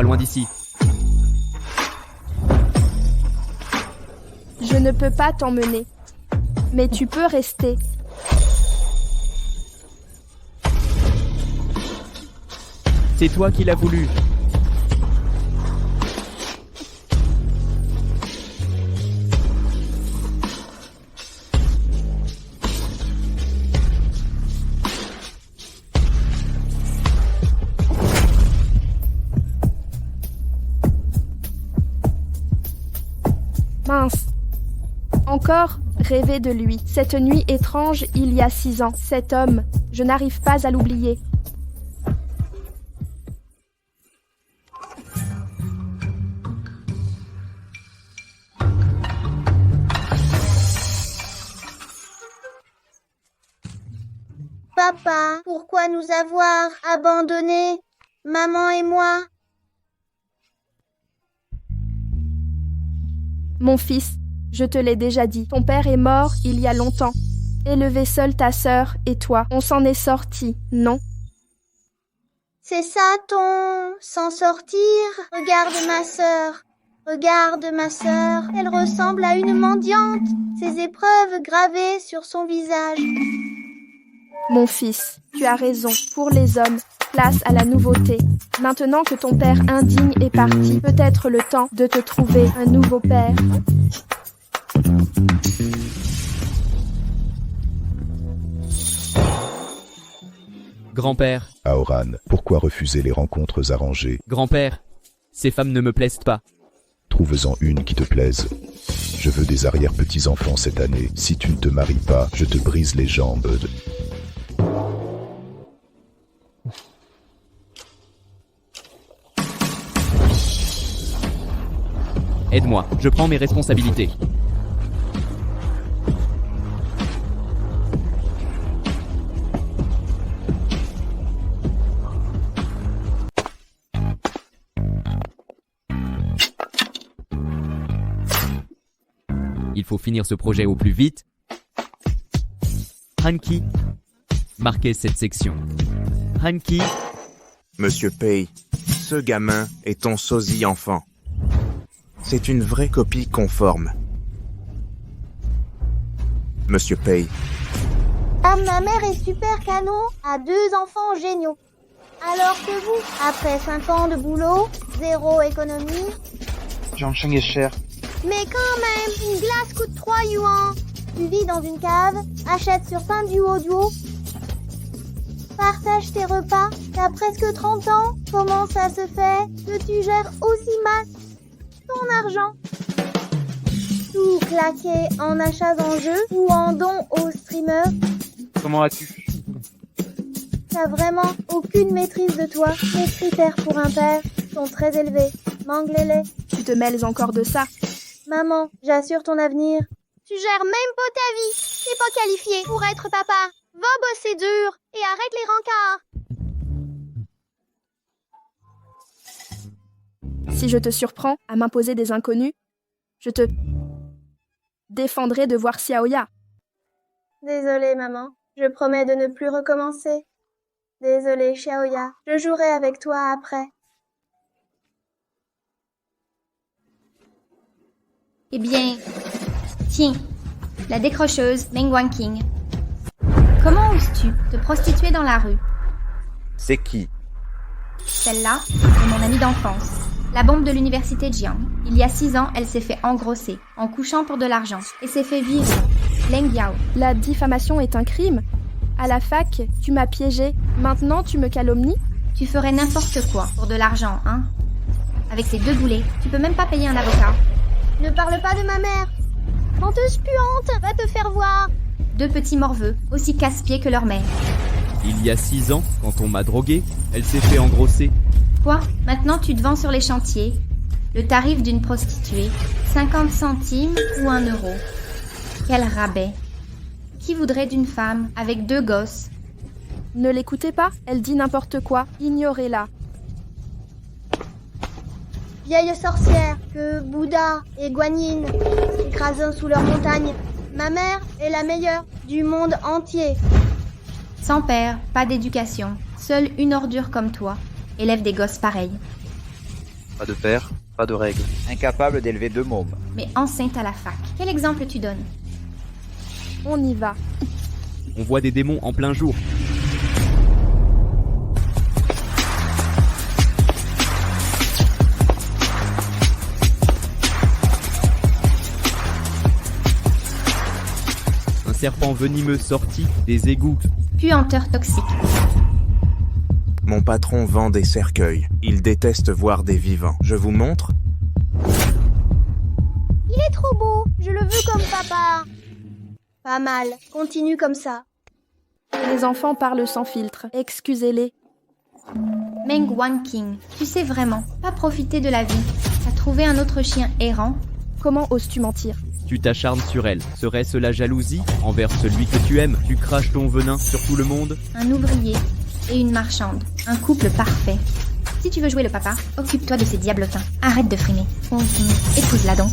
emmène-moi loin d'ici. Je ne peux pas t'emmener, mais tu peux rester. C'est toi qui l'as voulu. Mince. Encore rêver de lui. Cette nuit étrange, il y a 6 ans. Cet homme, je n'arrive pas à l'oublier. Papa, pourquoi nous avoir abandonnés, maman et moi? Mon fils, je te l'ai déjà dit, ton père est mort il y a longtemps. Élever seule ta sœur et toi, on s'en est sortis, non? C'est ça ton s'en sortir? Regarde ma sœur, elle ressemble à une mendiante, ses épreuves gravées sur son visage. Mon fils, tu as raison, pour les hommes, place à la nouveauté. Maintenant que ton père indigne est parti, peut-être le temps de te trouver un nouveau père. Grand-père, Aoran, pourquoi refuser les rencontres arrangées? grand-père, ces femmes ne me plaisent pas. Trouve-en une qui te plaise. Je veux des arrière-petits-enfants cette année. Si tu ne te maries pas, je te brise les jambes. Aide-moi, je prends mes responsabilités. Il faut finir ce projet au plus vite. Hanky, marquez cette section. Hanky, Monsieur Pei, ce gamin est ton sosie enfant. C'est une vraie copie conforme. Monsieur Pei, Ah, ma mère est super canon, a 2 enfants géniaux. Alors que vous, après 5 ans de boulot, 0 économie. Jiangsheng est cher. Mais quand même, une glace coûte 3 yuan. Tu vis dans une cave, achète sur Pinduoduo. Partage tes repas, t'as presque 30 ans. Comment ça se fait que tu gères aussi mal ton argent? Tout claqué en achats en jeu ou en dons aux streamers. Comment vas-tu? T'as vraiment aucune maîtrise de toi. Les critères pour un père sont très élevés. Manglez-les. Tu te mêles encore de ça. Maman, j'assure ton avenir. Tu gères même pas ta vie. T'es pas qualifié pour être papa. Va bosser dur et arrête les rencarts. Si je te surprends à m'imposer des inconnus, je te défendrai de voir Xiaoya. Désolée, maman. Je promets de ne plus recommencer. Désolée, Xiaoya. Je jouerai avec toi après. Eh bien, tiens, la décrocheuse Meng Wanqing. Comment oses-tu te prostituer dans la rue? c'est qui? Celle-là est mon amie d'enfance, la bombe de l'université Jiang. Il y a 6 ans, elle s'est fait engrosser, en couchant pour de l'argent, et s'est fait vivre. Leng Yao. La diffamation est un crime. À la fac, tu m'as piégé. Maintenant, tu me calomnies? Tu ferais n'importe quoi pour de l'argent, hein? Avec ces 2 boulets, tu peux même pas payer un avocat. Ne parle pas de ma mère. Menteuse puante, va te faire voir. 2 petits morveux, aussi casse-pieds que leur mère. il y a 6 ans, quand on m'a drogué, elle s'est fait engrosser. Quoi? Maintenant tu te vends sur les chantiers. Le tarif d'une prostituée, 50 centimes ou 1 euro. Quel rabais! Qui voudrait d'une femme avec 2 gosses? Ne l'écoutez pas, elle dit n'importe quoi. Ignorez-la. Vieille sorcière que Bouddha et Guanyin écrasent sous leur montagne. Ma mère est la meilleure du monde entier. Sans père, pas d'éducation. Seule une ordure comme toi élève des gosses pareils. Pas de père, pas de règles. Incapable d'élever 2 mômes. mais enceinte à la fac. Quel exemple tu donnes? On y va. On voit des démons en plein jour. Un serpent venimeux sorti des égouts. Puanteur toxique. Mon patron vend des cercueils. Il déteste voir des vivants. Je vous montre? Il est trop beau. Je le veux comme papa. Pas mal. Continue comme ça. Les enfants parlent sans filtre. Excusez-les. Meng Wanqing, tu sais vraiment pas profiter de la vie. T'as trouvé un autre chien errant? Comment oses-tu mentir? Tu t'acharnes sur elle. Serait-ce la jalousie envers celui que tu aimes? Tu craches ton venin sur tout le monde? Un ouvrier et une marchande. Un couple parfait. Si tu veux jouer le papa, occupe-toi de ces diablotins. Arrête de frimer. Épouse-la donc.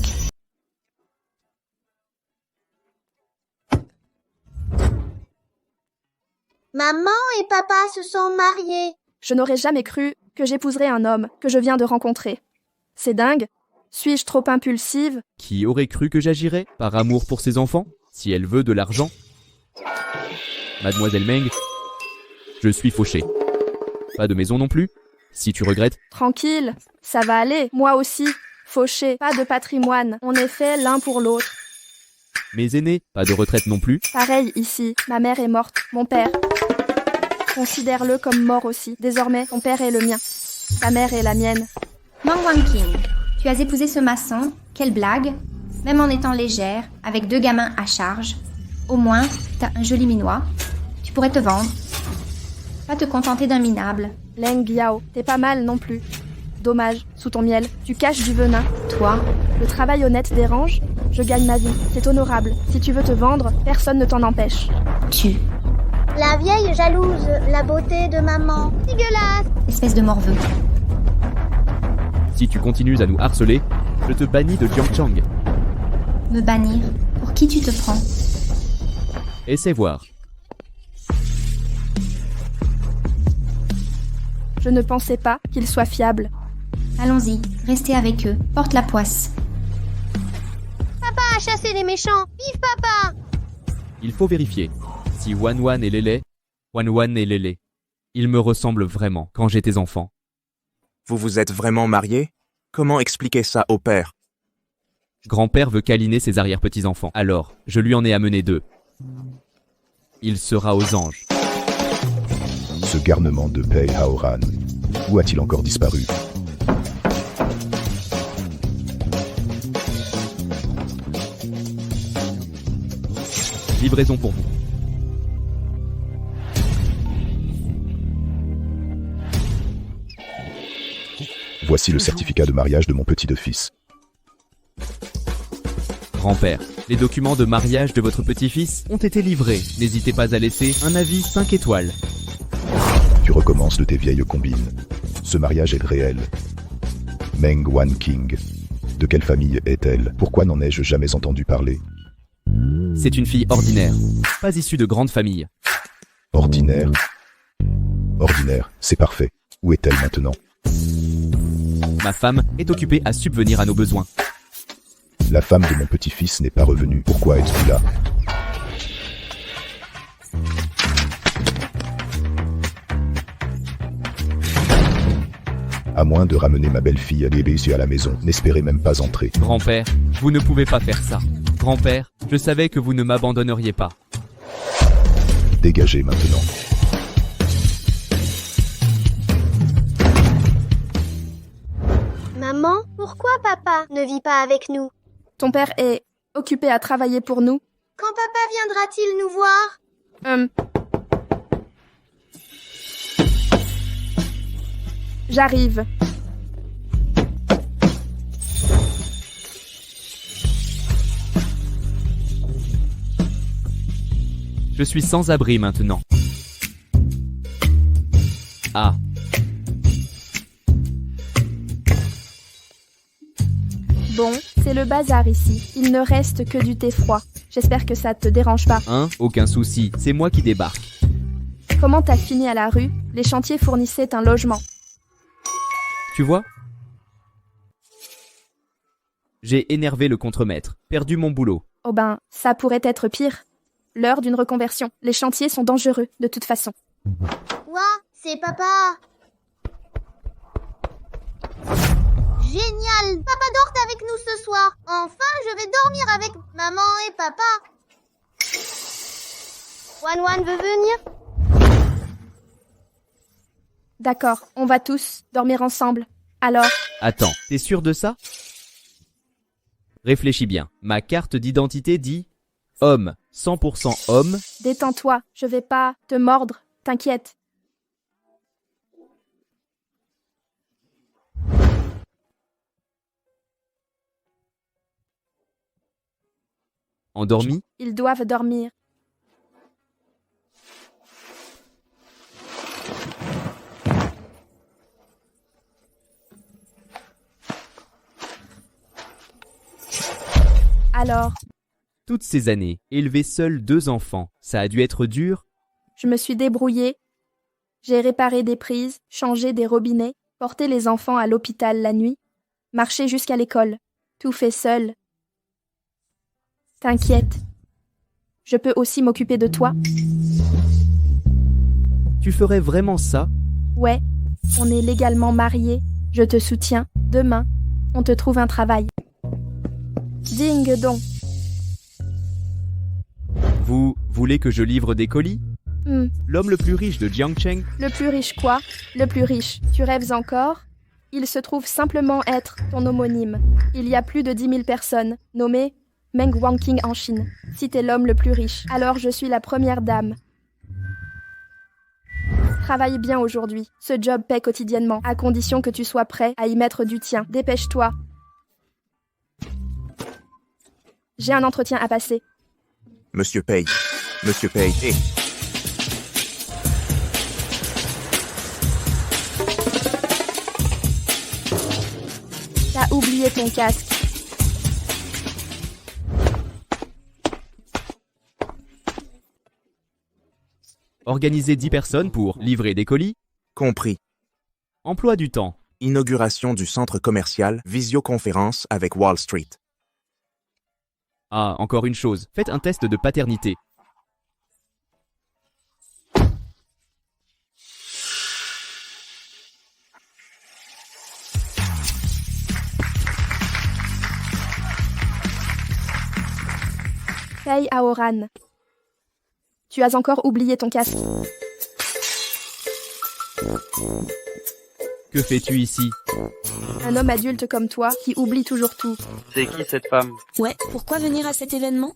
Maman et papa se sont mariés. Je n'aurais jamais cru que j'épouserais un homme que je viens de rencontrer. C'est dingue. Suis-je trop impulsive? Qui aurait cru que j'agirais par amour pour ses enfants, si elle veut de l'argent? Mademoiselle Meng, je suis fauché. Pas de maison non plus, si tu regrettes. Tranquille, ça va aller. Moi aussi. Fauché, pas de patrimoine. On est fait l'un pour l'autre. Mes aînés, pas de retraite non plus. Pareil ici. Ma mère est morte. Mon père. Considère-le comme mort aussi. Désormais, ton père est le mien. Ta mère est la mienne. Meng Wanqing, tu as épousé ce maçon. Quelle blague. Même en étant légère, avec 2 gamins à charge. Au moins, t'as un joli minois. Tu pourrais te vendre. Pas te contenter d'un minable. Leng Yao, t'es pas mal non plus. Dommage, sous ton miel, tu caches du venin. Toi, Le travail honnête dérange? Je gagne ma vie, c'est honorable. Si tu veux te vendre, personne ne t'en empêche. tu, La vieille jalouse, la beauté de maman. Dégueulasse. espèce de morveux. Si tu continues à nous harceler, je te bannis de Jiangchang. Me bannir. Pour qui tu te prends? Essaie voir. Je ne pensais pas qu'il soit fiable. Allons-y, restez avec eux. Porte la poisse. Papa a chassé les méchants. Vive papa. Il faut vérifier. Si Wan et Lélé, Wan et Lélé, ils me ressemblent vraiment quand j'étais enfant. Vous vous êtes vraiment mariés? Comment expliquer ça au père? Grand-père veut câliner ses arrière-petits-enfants. Alors, je lui en ai amené 2. Il sera aux anges. Ce garnement de Pei Haoran, où a-t-il encore disparu? Livraison pour vous. Voici le certificat de mariage de mon petit-fils. Grand-père, les documents de mariage de votre petit-fils ont été livrés. N'hésitez pas à laisser un avis 5 étoiles. Tu recommences de tes vieilles combines. Ce mariage est réel. Meng Wanqing. De quelle famille est-elle? Pourquoi n'en ai-je jamais entendu parler? C'est une fille ordinaire, pas issue de grande famille. Ordinaire. Ordinaire, c'est parfait. Où est-elle maintenant? Ma femme est occupée à subvenir à nos besoins. La femme de mon petit-fils n'est pas revenue. Pourquoi es-tu là? À moins de ramener ma belle-fille à à la maison, n'espérez même pas entrer. Grand-père, vous ne pouvez pas faire ça. Grand-père, je savais que vous ne m'abandonneriez pas. Dégagez maintenant. Maman, pourquoi papa ne vit pas avec nous? Ton père est occupé à travailler pour nous. Quand papa viendra-t-il nous voir? J'arrive. Je suis sans abri maintenant. Ah. Bon, c'est le bazar ici. Il ne reste que du thé froid. J'espère que ça te dérange pas. Hein? Aucun souci, c'est moi qui débarque. Comment t'as fini à la rue? Les chantiers fournissaient un logement. Tu vois? J'ai énervé le contremaître, perdu mon boulot. Oh ben, ça pourrait être pire. L'heure d'une reconversion. Les chantiers sont dangereux, de toute façon. Ouah, c'est papa. Génial. Papa dort avec nous ce soir. Enfin, je vais dormir avec maman et papa. Wan veut venir? D'accord, on va tous dormir ensemble. Alors, Attends, t'es sûr de ça? Réfléchis bien. Ma carte d'identité dit homme, 100% homme. détends-toi, je vais pas te mordre, t'inquiète. Endormi? Ils doivent dormir. Alors, Toutes ces années, élever seul 2 enfants, ça a dû être dur. je me suis débrouillée. J'ai réparé des prises, changé des robinets, porté les enfants à l'hôpital la nuit, marché jusqu'à l'école. Tout fait seul. T'inquiète. Je peux aussi m'occuper de toi. Tu ferais vraiment ça? Ouais, on est légalement mariés. Je te soutiens. Demain, on te trouve un travail. Ding dong. Vous voulez que je livre des colis? L'homme le plus riche de Jiangcheng? Le plus riche quoi? Le plus riche. Tu rêves encore? Il se trouve simplement être ton homonyme. Il y a plus de 10 000 personnes, nommées Meng Wanqing en Chine. Si t'es l'homme le plus riche, alors je suis la première dame. Travaille bien aujourd'hui. Ce job paie quotidiennement, à condition que tu sois prêt à y mettre du tien. Dépêche-toi. J'ai un entretien à passer. Monsieur Pei. Monsieur Pei. Hé, T'as oublié ton casque. Organiser 10 personnes pour livrer des colis? compris. Emploi du temps. Inauguration du centre commercial, visioconférence avec Wall Street. Ah, encore une chose. Faites un test de paternité. Pei Aoran. Tu as encore oublié ton casque. Que fais-tu ici? Un homme adulte comme toi qui oublie toujours tout. C'est qui cette femme? Ouais, pourquoi venir à cet événement?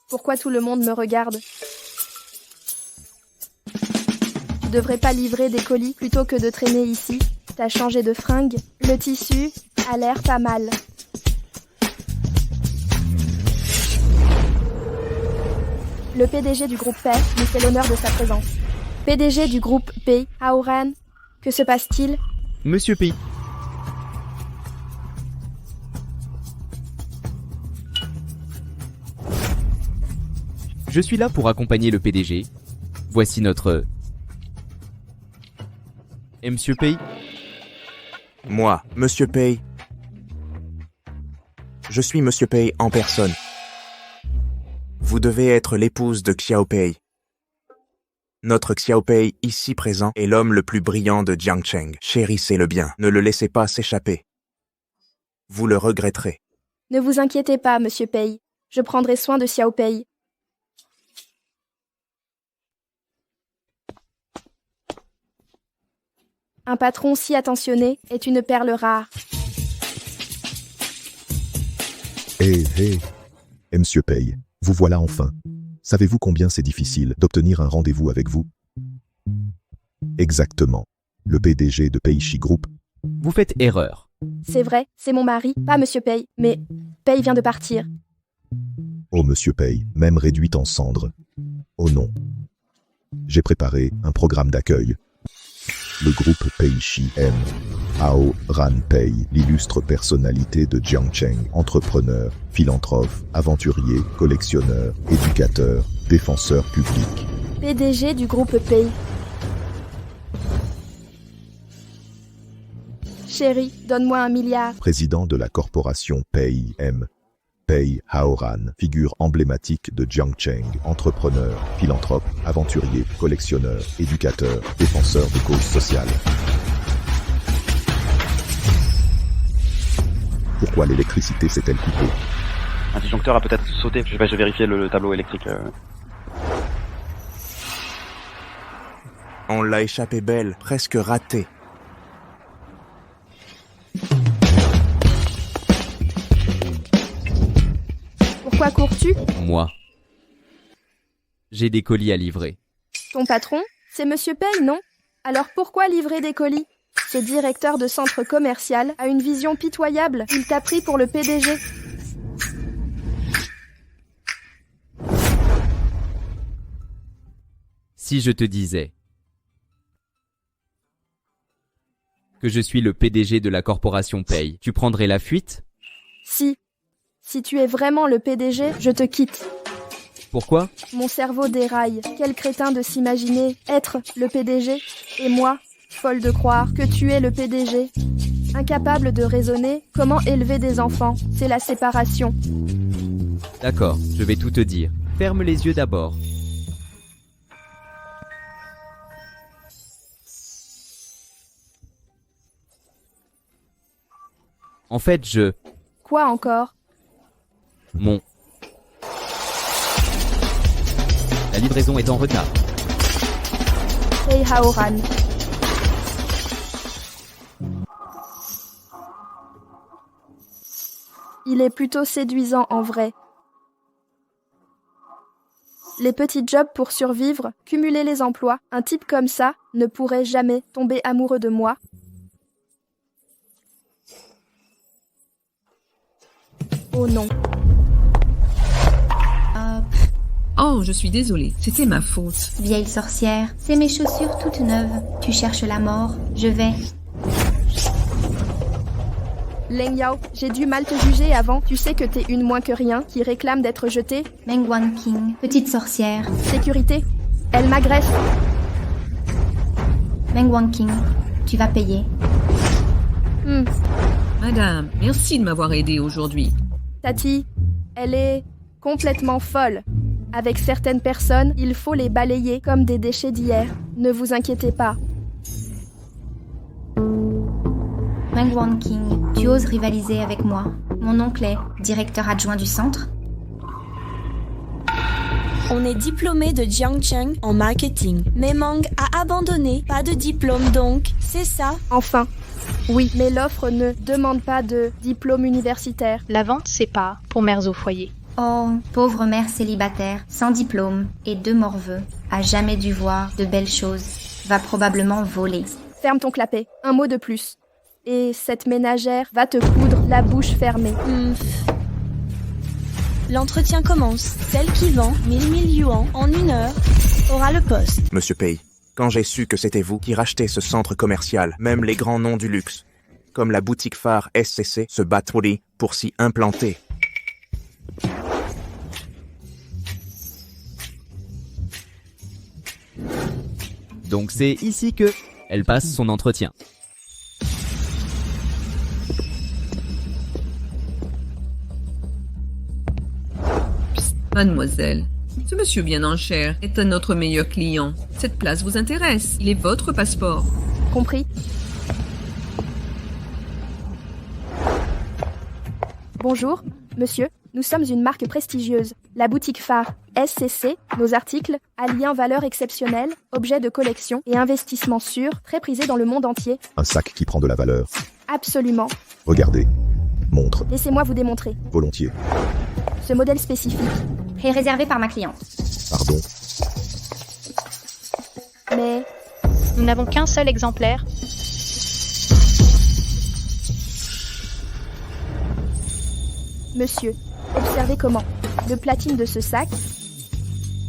Pourquoi tout le monde me regarde? Tu devrais pas livrer des colis plutôt que de traîner ici. T'as changé de fringue. Le tissu a l'air pas mal. Le PDG du groupe Pei me fait l'honneur de sa présence. PDG du groupe Pei, Aoran, que se passe-t-il? Monsieur Pi. Je suis là pour accompagner le PDG. Voici notre... Et Monsieur Pei? Moi, Monsieur Pei. Je suis Monsieur Pei en personne. Vous devez être l'épouse de Xiao Pei. Notre Xiao Pei, ici présent, est l'homme le plus brillant de Jiangcheng. Chérissez-le bien, ne le laissez pas s'échapper. Vous le regretterez. Ne vous inquiétez pas, monsieur Pei. Je prendrai soin de Xiao Pei. Un patron si attentionné est une perle rare. Hé, Monsieur Pei, vous voilà enfin. Savez-vous combien c'est difficile d'obtenir un rendez-vous avec vous? Exactement. Le PDG de Peishi Group. Vous faites erreur. C'est vrai, c'est mon mari, pas monsieur Pei, mais Pei vient de partir. Oh Monsieur Pei, même réduite en cendres. Oh non. J'ai préparé un programme d'accueil. Le groupe Peishi aime Hao Ran Pei, l'illustre personnalité de Jiangcheng, entrepreneur, philanthrope, aventurier, collectionneur, éducateur, défenseur public. PDG du groupe Pei. Chérie, donne-moi 1 milliard. Président de la corporation Pei M. Pei Haoran, figure emblématique de Jiangcheng, entrepreneur, philanthrope, aventurier, collectionneur, éducateur, défenseur des causes sociales. Pourquoi l'électricité s'est-elle coupée? Un disjoncteur a peut-être sauté. Je vais vérifier le tableau électrique. On l'a échappé belle, presque ratée. Pourquoi cours-tu? Moi. J'ai des colis à livrer. Ton patron? C'est Monsieur Pei, non? Alors pourquoi livrer des colis? Ce directeur de centre commercial a une vision pitoyable. Il t'a pris pour le PDG. Si je te disais que je suis le PDG de la corporation Pei, tu prendrais la fuite? Si tu es vraiment le PDG, je te quitte. Pourquoi? Mon cerveau déraille. Quel crétin de s'imaginer être le PDG. Et moi, folle de croire que tu es le PDG. Incapable de raisonner, comment élever des enfants? C'est la séparation. D'accord, je vais tout te dire. Ferme les yeux d'abord. En fait, Quoi encore? La livraison est en retard. Pei Haoran. Il est plutôt séduisant en vrai. Les petits jobs pour survivre, cumuler les emplois, un type comme ça ne pourrait jamais tomber amoureux de moi. Oh non. Oh, je suis désolée, c'était ma faute. Vieille sorcière, c'est mes chaussures toutes neuves. Tu cherches la mort, je vais. Leng Yao, j'ai dû mal te juger avant. Tu sais que t'es une moins que rien qui réclame d'être jetée. Meng Wanqing, petite sorcière. Sécurité. Elle m'agresse. Meng Wanqing, tu vas payer. Madame, merci de m'avoir aidée aujourd'hui. Tati, elle est complètement folle. Avec certaines personnes, il faut les balayer comme des déchets d'hier. Ne vous inquiétez pas. Meng Wanqing, tu oses rivaliser avec moi. Mon oncle est directeur adjoint du centre. On est diplômé de Jiangcheng en marketing. Mais Mang a abandonné, pas de diplôme donc, c'est ça? Enfin. Oui, mais l'offre ne demande pas de diplôme universitaire. La vente, c'est pas pour mères au foyer. Oh, pauvre mère célibataire, sans diplôme et 2 morveux, a jamais dû voir de belles choses, va probablement voler. Ferme ton clapet, un mot de plus. Et cette ménagère va te coudre la bouche fermée. L'entretien commence. Celle qui vend 1000 yuans en 1 heure aura le poste. Monsieur Pei, quand j'ai su que c'était vous qui rachetez ce centre commercial, même les grands noms du luxe, comme la boutique phare SCC, se battent pour s'y implanter. Donc c'est ici que elle passe son entretien. Mademoiselle, ce monsieur bien en chair est un notre meilleur client. Cette place vous intéresse, il est votre passeport. Compris. Bonjour, monsieur. Nous sommes une marque prestigieuse, la boutique phare SCC. Nos articles, alliant valeur exceptionnelle, objets de collection et investissements sûrs, très prisés dans le monde entier. Un sac qui prend de la valeur. Absolument. Regardez. Montre. Laissez-moi vous démontrer. Volontiers. Ce modèle spécifique est réservé par ma cliente. Pardon. Mais nous n'avons qu'un seul exemplaire. Monsieur, observez comment le platine de ce sac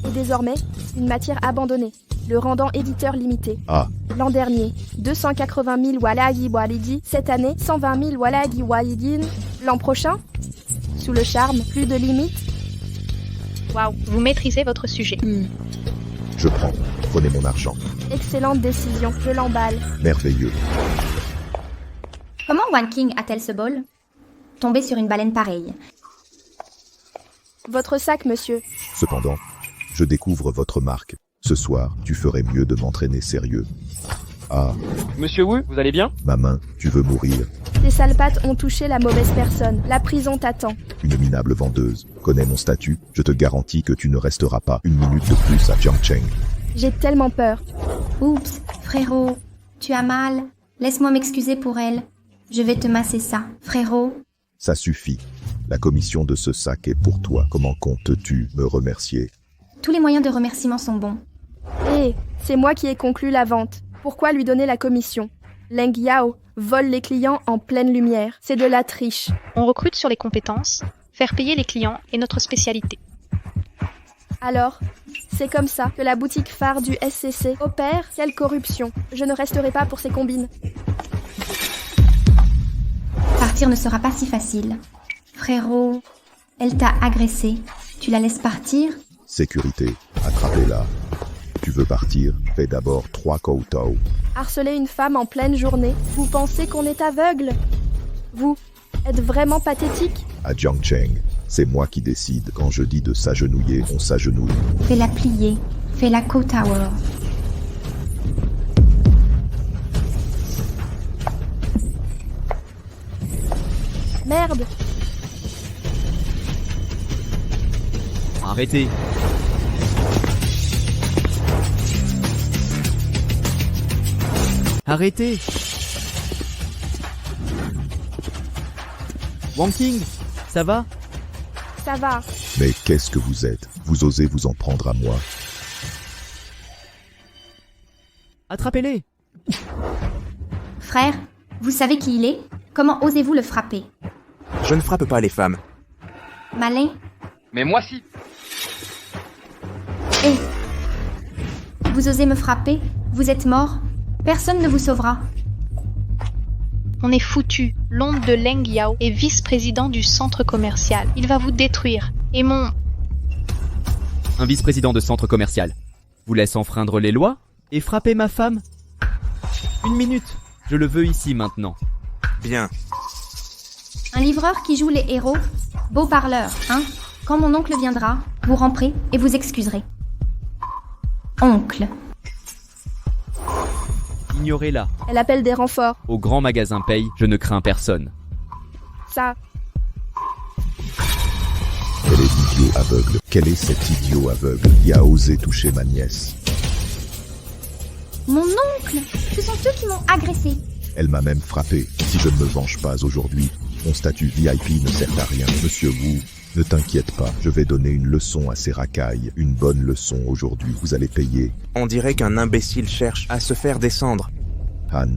est désormais une matière abandonnée, le rendant éditeur limité. Ah. L'an dernier, 280 000 walagi walidi. Cette année, 120 000 walagi walidin. L'an prochain, sous le charme, plus de limites. Waouh, vous maîtrisez votre sujet. Je prends. Prenez mon argent. Excellente décision, je l'emballe. Merveilleux. Comment Wanking a-t-elle ce bol? Tomber sur une baleine pareille. Votre sac, monsieur. Cependant, je découvre votre marque. Ce soir, tu ferais mieux de m'entraîner sérieux. Ah, Monsieur Wu, vous allez bien? ma main, tu veux mourir? Tes sales pattes ont touché la mauvaise personne. La prison t'attend. Une minable vendeuse. Connais mon statut, je te garantis que tu ne resteras pas une minute de plus à Jiangcheng. J'ai tellement peur. Oups, frérot, tu as mal. Laisse-moi m'excuser pour elle. Je vais te masser ça, frérot. Ça suffit. La commission de ce sac est pour toi. Comment comptes-tu me remercier? Tous les moyens de remerciement sont bons. Hé, c'est moi qui ai conclu la vente. Pourquoi lui donner la commission? Leng Yao vole les clients en pleine lumière. C'est de la triche. On recrute sur les compétences, faire payer les clients est notre spécialité. Alors, c'est comme ça que la boutique phare du SCC opère. Quelle corruption. Je ne resterai pas pour ces combines. Partir ne sera pas si facile. Frérot, elle t'a agressé. Tu la laisses partir? Sécurité, attrapez-la. Tu veux partir? Fais d'abord 3 kowtow. Harceler une femme en pleine journée, vous pensez qu'on est aveugle? Vous êtes vraiment pathétique? À Jiangcheng, c'est moi qui décide. Quand je dis de s'agenouiller, on s'agenouille. Fais-la plier. Fais-la kowtower. Merde! Arrêtez. Arrêtez. Wanking, ça va? Ça va. Mais qu'est-ce que vous êtes? Vous osez vous en prendre à moi? Attrapez-les. Frère, vous savez qui il est? Comment osez-vous le frapper? Je ne frappe pas les femmes. Malin? Mais moi si. Hé! Vous osez me frapper? Vous êtes mort? Personne ne vous sauvera. On est foutu. L'onde de Leng Yao est vice-président du centre commercial. Il va vous détruire. Et mon... Un vice-président de centre commercial vous laisse enfreindre les lois et frapper ma femme? Une minute. Je le veux ici maintenant. Bien. Un livreur qui joue les héros? Beau parleur, hein? Quand mon oncle viendra, vous ramperez et vous excuserez. Oncle. Ignorez-la. Elle appelle des renforts. Au grand magasin Paye, je ne crains personne. Ça, Quel est l'idiot aveugle? Quel est cet idiot aveugle qui a osé toucher ma nièce? Mon oncle! Ce sont eux qui m'ont agressé. Elle m'a même frappé. Si je ne me venge pas aujourd'hui, mon statut VIP ne sert à rien. Monsieur Wu, ne t'inquiète pas, je vais donner une leçon à ces racailles. Une bonne leçon aujourd'hui, vous allez payer. On dirait qu'un imbécile cherche à se faire descendre. Han,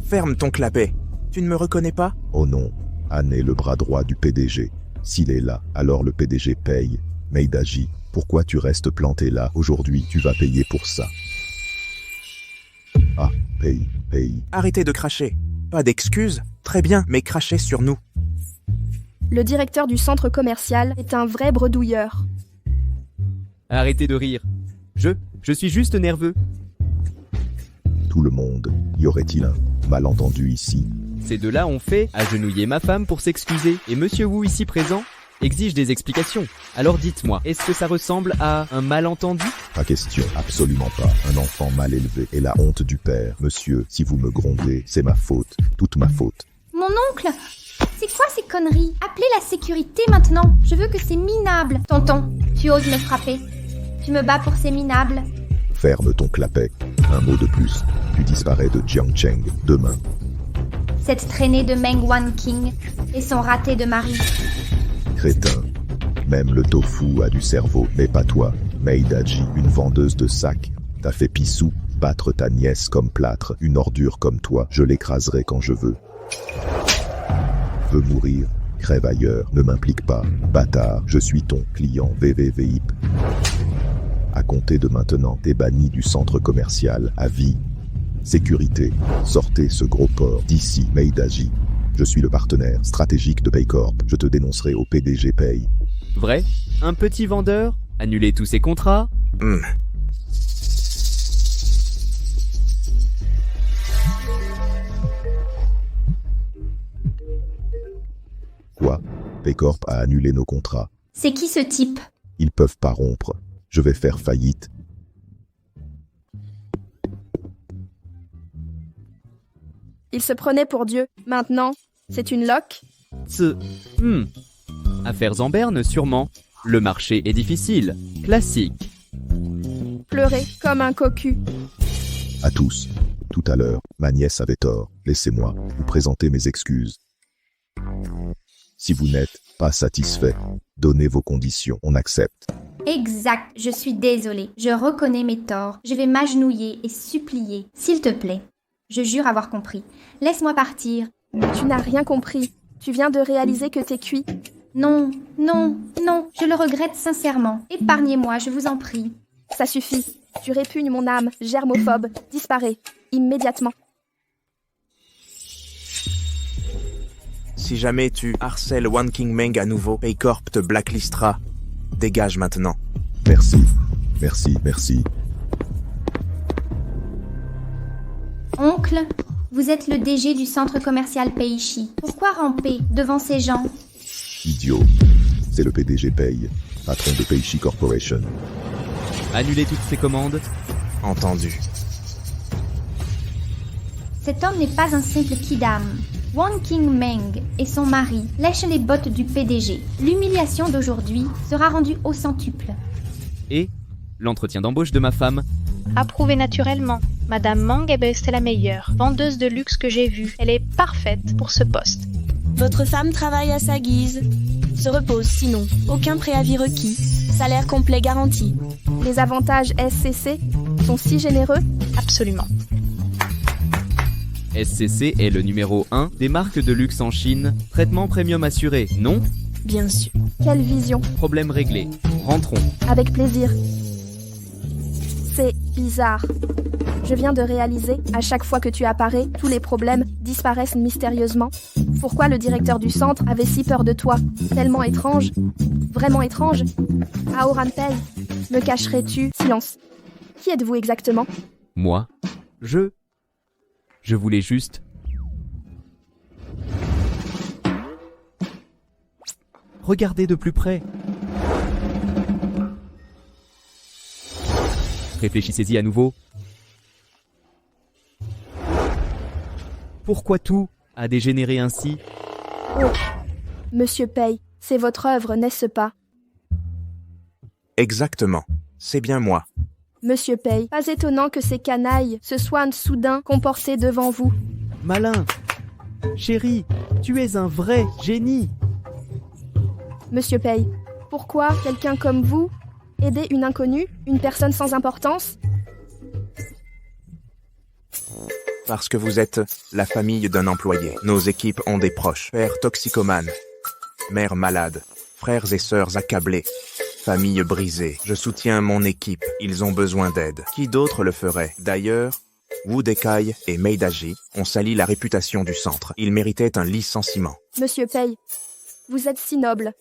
Ferme ton clapet. Tu ne me reconnais pas? oh non, Han est le bras droit du PDG. S'il est là, alors le PDG paye. Meidaji, pourquoi tu restes planté là? Aujourd'hui, tu vas payer pour ça. Ah, paye. Arrêtez de cracher. Pas d'excuses? Très bien, mais crachez sur nous. le directeur du centre commercial est un vrai bredouilleur. Arrêtez de rire. Je suis juste nerveux. Tout le monde, y aurait-il un malentendu ici? Ces deux-là ont fait agenouiller ma femme pour s'excuser. Et Monsieur Wu ici présent exige des explications. Alors dites-moi, est-ce que ça ressemble à un malentendu? Pas question, absolument pas. Un enfant mal élevé est la honte du père. Monsieur, si vous me grondez, c'est ma faute, toute ma faute. Mon oncle! C'est quoi ces conneries? Appelez la sécurité maintenant. Je veux que ces minables... Tonton, tu oses me frapper. Tu me bats pour ces minables. Ferme ton clapet. Un mot de plus. Tu disparais de Jiangcheng demain. Cette traînée de Meng Wanking et son raté de mari. Crétin. Même le tofu a du cerveau, mais pas toi. Meidaji, une vendeuse de sacs. T'as fait pissou, battre ta nièce comme plâtre. Une ordure comme toi, je l'écraserai quand je veux. Veux mourir? Crève ailleurs, ne m'implique pas. Bâtard, je suis ton client VVVIP. À compter de maintenant, t'es banni du centre commercial à vie. Sécurité, sortez ce gros porc d'ici, Meidaji. Je suis le partenaire stratégique de Paycorp. Je te dénoncerai au PDG Pay. Vrai? Un petit vendeur? Annuler tous ses contrats? Quoi? Paycorp a annulé nos contrats. C'est qui ce type? Ils peuvent pas rompre. Je vais faire faillite. Il se prenait pour Dieu. Maintenant, c'est une loque? Affaires en berne, sûrement. Le marché est difficile. Classique. Pleurer comme un cocu. À tous. Tout à l'heure, ma nièce avait tort. Laissez-moi vous présenter mes excuses. Si vous n'êtes pas satisfait, donnez vos conditions. On accepte. Exact, je suis désolée. Je reconnais mes torts. Je vais m'agenouiller et supplier. S'il te plaît. Je jure avoir compris. Laisse-moi partir. Tu n'as rien compris. Tu viens de réaliser que t'es cuit. Non, non, non, je le regrette sincèrement. Épargnez-moi, je vous en prie. Ça suffit. Tu répugnes mon âme, germophobe. Disparais. Immédiatement. Si jamais tu harcèles One King Meng à nouveau, Paycorp te blacklistera. Dégage maintenant. Merci. Merci, merci. Oncle, vous êtes le DG du centre commercial Peishi. Pourquoi ramper devant ces gens? Idiot. C'est le PDG Pei, patron de Peishi Corporation. Annulez toutes ces commandes. Entendu. Cet homme n'est pas un simple kidam. One King Meng et son mari lèchent les bottes du PDG. L'humiliation d'aujourd'hui sera rendue au centuple. Et l'entretien d'embauche de ma femme. Approuvé naturellement. Madame Meng est la meilleure vendeuse de luxe que j'ai vue. Elle est parfaite pour ce poste. Votre femme travaille à sa guise. Se repose sinon. Aucun préavis requis. Salaire complet garanti. Les avantages SCC sont si généreux? Absolument. SCC est le numéro 1 des marques de luxe en Chine. Traitement premium assuré, non? Bien sûr. Quelle vision. Problème réglé. Rentrons. Avec plaisir. C'est bizarre. Je viens de réaliser, à chaque fois que tu apparais, tous les problèmes disparaissent mystérieusement. Pourquoi le directeur du centre avait si peur de toi? Tellement étrange. Vraiment étrange. Aoran Pei, me cacherais-tu? Silence. Qui êtes-vous exactement? Moi, je voulais juste... Regardez de plus près. Réfléchissez-y à nouveau. Pourquoi tout a dégénéré ainsi? Oh, Monsieur Pei, c'est votre œuvre, n'est-ce pas? Exactement. C'est bien moi. Monsieur Pei, pas étonnant que ces canailles se soient soudain comportées devant vous. Malin. Chérie, tu es un vrai génie. Monsieur Pei, pourquoi quelqu'un comme vous aider une inconnue, une personne sans importance? Parce que vous êtes la famille d'un employé. Nos équipes ont des proches. Père toxicomane, mère malade, frères et sœurs accablés, famille brisée. Je soutiens mon équipe. Ils ont besoin d'aide. Qui d'autre le ferait? D'ailleurs, Wu Dekai et Meidaji ont sali la réputation du centre. Ils méritaient un licenciement. Monsieur Pei, vous êtes si noble.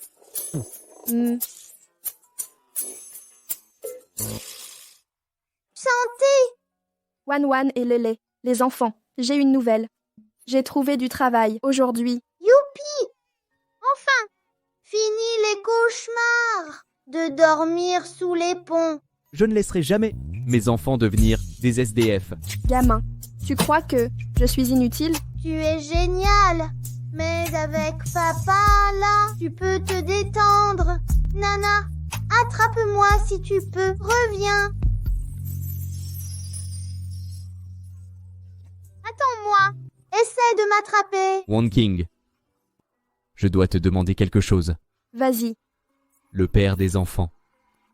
Santé! Wan et Lele, les enfants, j'ai une nouvelle. J'ai trouvé du travail aujourd'hui. Youpi! Enfin! Fini les cauchemars! De dormir sous les ponts. Je ne laisserai jamais mes enfants devenir des SDF. Gamin, tu crois que je suis inutile? Tu es génial! Mais avec papa, là, tu peux te détendre. Nana, attrape-moi si tu peux. Reviens. Attends-moi. Essaie de m'attraper. One King, je dois te demander quelque chose. Vas-y. Le père des enfants.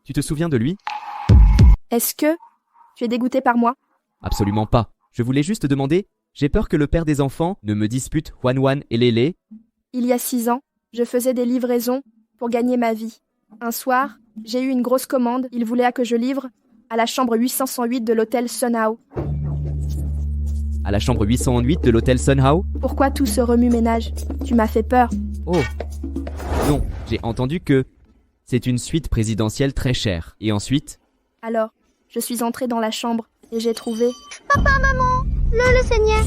Tu te souviens de lui? Est-ce que tu es dégoûté par moi? Absolument pas. Je voulais juste te demander, j'ai peur que le père des enfants ne me dispute Wan et Lele. Il y a 6 ans, je faisais des livraisons pour gagner ma vie. Un soir, j'ai eu une grosse commande. Il voulait que je livre à la chambre 808 de l'hôtel Sunhao. À la chambre 808 de l'hôtel Sunhao? Pourquoi tout ce remue-ménage? Tu m'as fait peur. Oh. Non, j'ai entendu que c'est une suite présidentielle très chère. Et ensuite? Alors, je suis entrée dans la chambre et j'ai trouvé... Papa, maman, le Seigneur.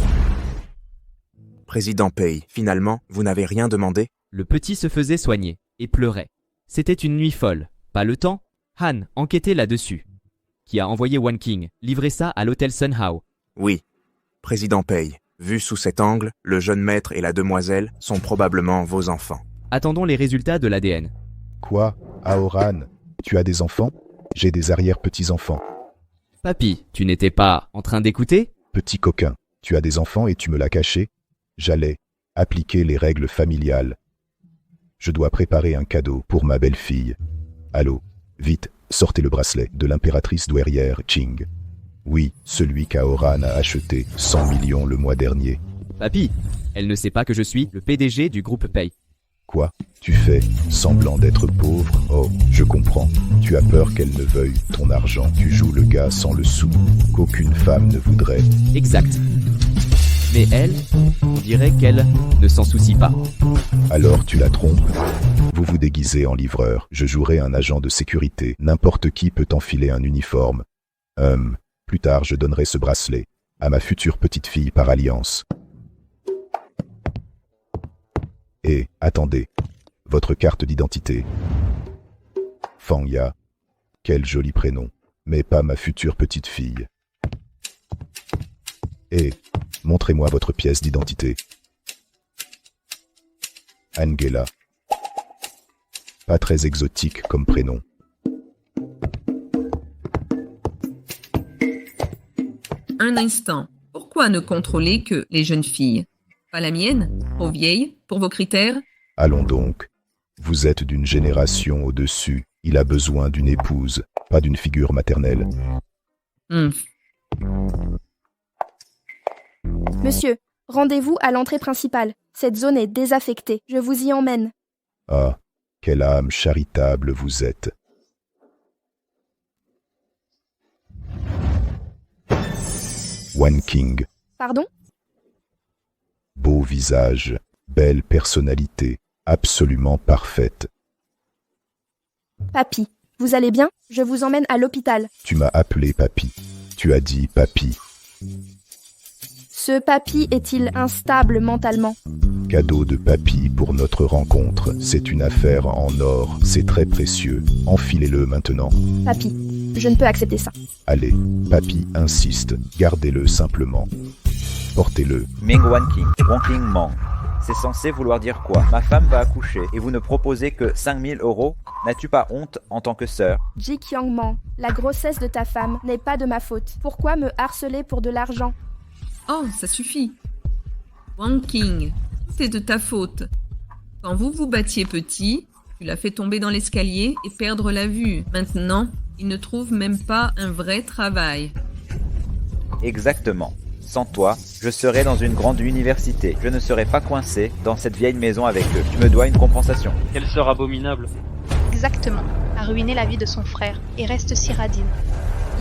Président Pei, finalement, vous n'avez rien demandé? Le petit se faisait soigner et pleurait. C'était une nuit folle. Pas le temps. Han enquêtait là-dessus. Qui a envoyé Wan King livrer ça à l'hôtel Sun Hao. Oui. Président Pei, vu sous cet angle, le jeune maître et la demoiselle sont probablement vos enfants. Attendons les résultats de l'ADN. Quoi? Aoran, tu as des enfants? J'ai des arrière-petits-enfants. Papy, tu n'étais pas en train d'écouter? Petit coquin, tu as des enfants et tu me l'as caché? J'allais appliquer les règles familiales. Je dois préparer un cadeau pour ma belle-fille. Allô, vite, sortez le bracelet de l'impératrice douairière Qing. Oui, celui qu'Aoran a acheté 100 millions le mois dernier. Papy, elle ne sait pas que je suis le PDG du groupe Pei. Quoi? Tu fais semblant d'être pauvre? Oh, je comprends. Tu as peur qu'elle ne veuille ton argent. Tu joues le gars sans le sou, qu'aucune femme ne voudrait. Exact. Mais elle, on dirait qu'elle ne s'en soucie pas. Alors tu la trompes? Vous vous déguisez en livreur. Je jouerai un agent de sécurité. N'importe qui peut enfiler un uniforme. Plus tard je donnerai ce bracelet à ma future petite-fille par alliance. Et, attendez, votre carte d'identité. Fangya, quel joli prénom, mais pas ma future petite-fille. Et, montrez-moi votre pièce d'identité. Angela. Pas très exotique comme prénom. Un instant. Pourquoi ne contrôler que les jeunes filles? Pas la mienne? Trop vieille pour vos critères? Allons donc. Vous êtes d'une génération au-dessus. Il a besoin d'une épouse, pas d'une figure maternelle. Monsieur, rendez-vous à l'entrée principale. Cette zone est désaffectée. Je vous y emmène. Ah, quelle âme charitable vous êtes. Wan King. Pardon? Beau visage, belle personnalité, absolument parfaite. Papy, vous allez bien? Je vous emmène à l'hôpital. Tu m'as appelé papy. Tu as dit papy. Ce papy est-il instable mentalement? Cadeau de papy pour notre rencontre. C'est une affaire en or. C'est très précieux. Enfilez-le maintenant. Papy, je ne peux accepter ça. Allez, papy insiste. Gardez-le simplement. Portez-le. Ming Wan King Mang. C'est censé vouloir dire quoi? Ma femme va accoucher et vous ne proposez que 5000 €? N'as-tu pas honte en tant que sœur? Ji Kyangman, la grossesse de ta femme n'est pas de ma faute. Pourquoi me harceler pour de l'argent? Oh, ça suffit. Wan King, c'est de ta faute. Quand vous vous battiez petit, tu l'as fait tomber dans l'escalier et perdre la vue. Maintenant, il ne trouve même pas un vrai travail. Exactement. Sans toi, je serais dans une grande université. Je ne serais pas coincé dans cette vieille maison avec eux. Tu me dois une compensation. Quelle sœur abominable. Exactement. A ruiné la vie de son frère et reste si radine.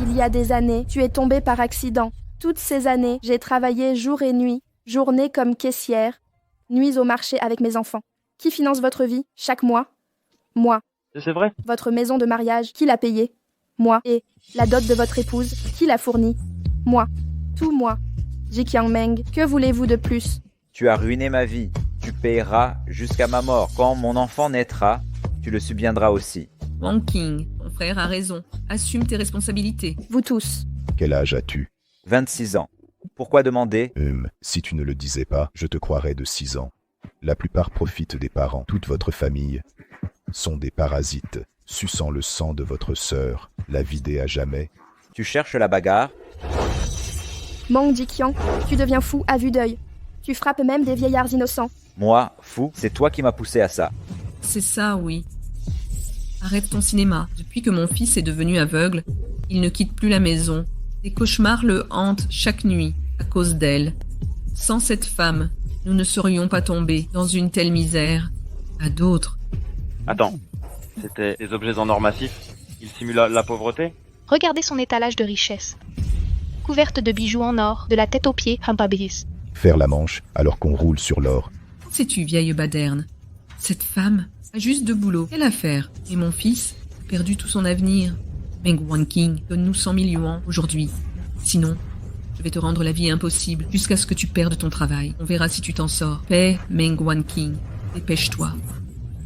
Il y a des années, tu es tombé par accident. Toutes ces années, j'ai travaillé jour et nuit, journée comme caissière, nuits au marché avec mes enfants. Qui finance votre vie chaque mois? Moi. C'est vrai? Votre maison de mariage, qui l'a payée? Moi. Et la dot de votre épouse, qui l'a fournie? Moi. Tout moi. Ji Kyangmeng, que voulez-vous de plus? Tu as ruiné ma vie. Tu payeras jusqu'à ma mort. Quand mon enfant naîtra, tu le subviendras aussi. Wan King, ton frère a raison. Assume tes responsabilités. Vous tous. Quel âge as-tu? 26 ans. Pourquoi demander? Si tu ne le disais pas, je te croirais de 6 ans. La plupart profitent des parents. Toute votre famille sont des parasites, suçant le sang de votre sœur, la vider à jamais. Tu cherches la bagarre? Mang Jikyang, tu deviens fou à vue d'œil. Tu frappes même des vieillards innocents. Moi, fou, c'est toi qui m'as poussé à ça. C'est ça, oui. Arrête ton cinéma. Depuis que mon fils est devenu aveugle, il ne quitte plus la maison. Des cauchemars le hantent chaque nuit, à cause d'elle. Sans cette femme, nous ne serions pas tombés dans une telle misère. À d'autres. Attends, c'était des objets en or massif? Il simule la pauvreté? Regardez son étalage de richesse. Couverte de bijoux en or, de la tête aux pieds, Hampabis. Faire la manche alors qu'on roule sur l'or. Sais-tu, vieille baderne? Cette femme a juste de boulot. Quelle affaire? Et mon fils a perdu tout son avenir. Meng Wan King, donne-nous 100 000 yuans aujourd'hui. Sinon, je vais te rendre la vie impossible jusqu'à ce que tu perdes ton travail. On verra si tu t'en sors. Paix, Meng Wan King. Dépêche-toi.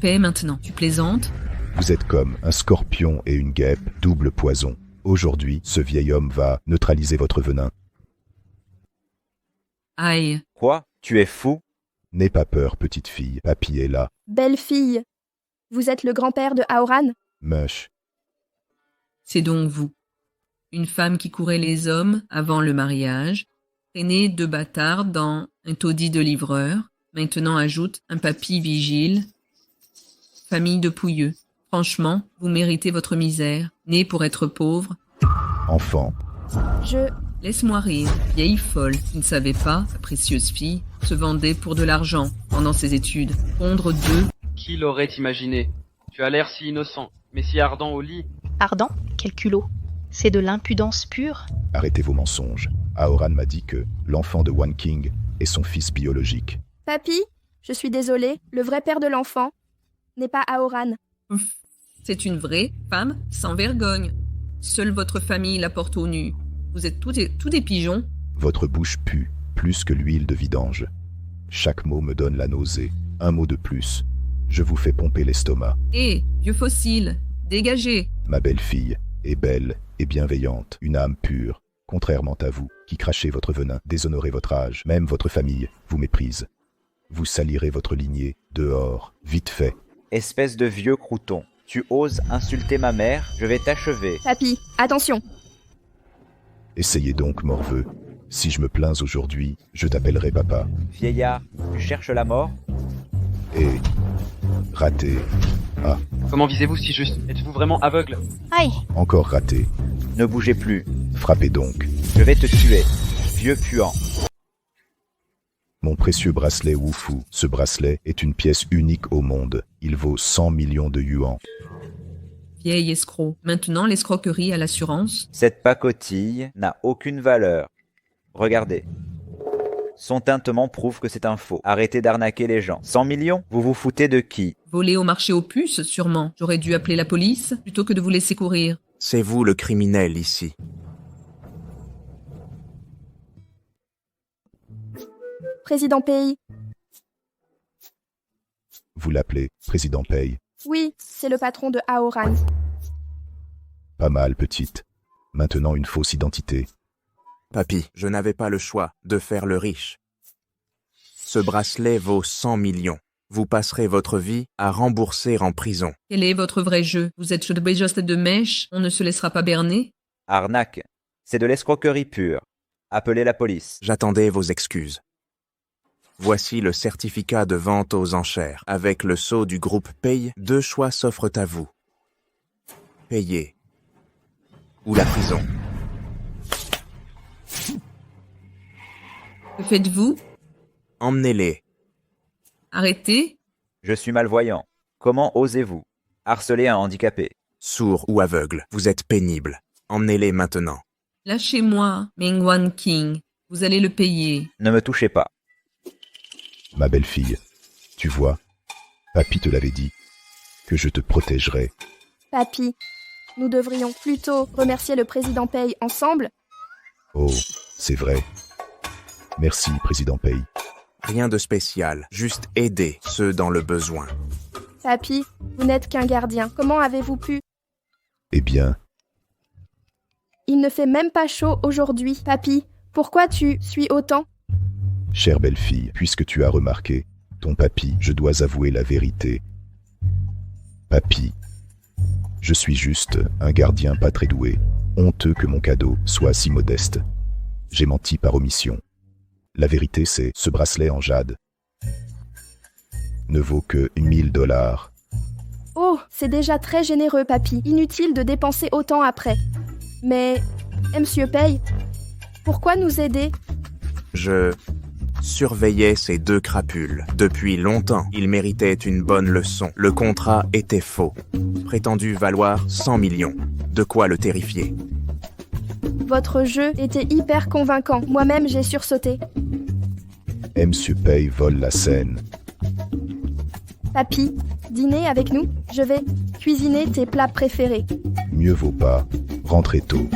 Paie maintenant. Tu plaisantes? Vous êtes comme un scorpion et une guêpe, double poison. Aujourd'hui, ce vieil homme va neutraliser votre venin. Aïe. Quoi? Tu es fou? N'aie pas peur, petite fille. Papy est là. Belle fille. Vous êtes le grand-père de Aoran? Mush. C'est donc vous. Une femme qui courait les hommes avant le mariage, traînée de bâtards dans un taudis de livreurs, maintenant ajoute un papy vigile. Famille de pouilleux. Franchement, vous méritez votre misère, né pour être pauvre. Enfant. Laisse-moi rire, vieille folle, qui ne savait pas, la précieuse fille, se vendait pour de l'argent pendant ses études. Pondre deux. Qui l'aurait imaginé? Tu as l'air si innocent, mais si ardent au lit. Ardent? Quel culot. C'est de l'impudence pure. Arrêtez vos mensonges. Aoran m'a dit que l'enfant de One King est son fils biologique. Papy, je suis désolée, le vrai père de l'enfant n'est pas Aoran. C'est une vraie femme sans vergogne. Seule votre famille la porte au nu. Vous êtes tous des pigeons. Votre bouche pue, plus que l'huile de vidange. Chaque mot me donne la nausée. Un mot de plus. Je vous fais pomper l'estomac. Hé, vieux fossile, dégagez. Ma belle-fille est belle et bienveillante, une âme pure, contrairement à vous, qui crachez votre venin, déshonorez votre âge, même votre famille vous méprise. Vous salirez votre lignée, dehors, vite fait. Espèce de vieux crouton. Tu oses insulter ma mère? Je vais t'achever. Papy, attention. Essayez donc, morveux. Si je me plains aujourd'hui, je t'appellerai papa. Vieillard, tu cherches la mort? Et... raté. Ah. Comment visez-vous si juste? Êtes-vous vraiment aveugle? Aïe. Encore raté. Ne bougez plus. Frappez donc. Je vais te tuer, vieux puant. Mon précieux bracelet Wufu. Ce bracelet est une pièce unique au monde. Il vaut 100 millions de yuans. Vieil escroc. Maintenant, l'escroquerie à l'assurance. Cette pacotille n'a aucune valeur. Regardez. Son tintement prouve que c'est un faux. Arrêtez d'arnaquer les gens. 100 millions? Vous vous foutez de qui? Volé au marché aux puces, sûrement. J'aurais dû appeler la police plutôt que de vous laisser courir. C'est vous le criminel ici. Président Pei. Vous l'appelez Président Pei? Oui, c'est le patron de Aoran. Pas mal, petite. Maintenant une fausse identité. Papy, je n'avais pas le choix de faire le riche. Ce bracelet vaut 100 millions. Vous passerez votre vie à rembourser en prison. Quel est votre vrai jeu? Vous êtes juste de mèche? On ne se laissera pas berner? Arnaque. C'est de l'escroquerie pure. Appelez la police. J'attendais vos excuses. Voici le certificat de vente aux enchères. Avec le sceau du groupe Pei, 2 choix s'offrent à vous. Payez. Ou la prison. Que faites-vous? Emmenez-les. Arrêtez. Je suis malvoyant. Comment osez-vous harceler un handicapé? Sourd ou aveugle, vous êtes pénible. Emmenez-les maintenant. Lâchez-moi, Mengwan King. Vous allez le payer. Ne me touchez pas. Ma belle-fille, tu vois, papy te l'avait dit, que je te protégerai. Papy, nous devrions plutôt remercier le président Pei ensemble. Oh, c'est vrai. Merci, président Pei. Rien de spécial, juste aider ceux dans le besoin. Papy, vous n'êtes qu'un gardien. Comment avez-vous pu? Eh bien... Il ne fait même pas chaud aujourd'hui. Papy, pourquoi tu suis autant? Chère belle-fille, puisque tu as remarqué, ton papy, je dois avouer la vérité. Papy, je suis juste un gardien pas très doué. Honteux que mon cadeau soit si modeste. J'ai menti par omission. La vérité, c'est ce bracelet en jade ne vaut que $1000. Oh, c'est déjà très généreux, papy. Inutile de dépenser autant après. Mais, Monsieur Pei, pourquoi nous aider? Je surveillais ces 2 crapules. Depuis longtemps, ils méritaient une bonne leçon. Le contrat était faux. Prétendu valoir 100 millions. De quoi le terrifier. Votre jeu était hyper convaincant. Moi-même, j'ai sursauté. Monsieur Pei vole la scène. Papy, dîner avec nous? Je vais cuisiner tes plats préférés. Mieux vaut pas. Rentrez tôt.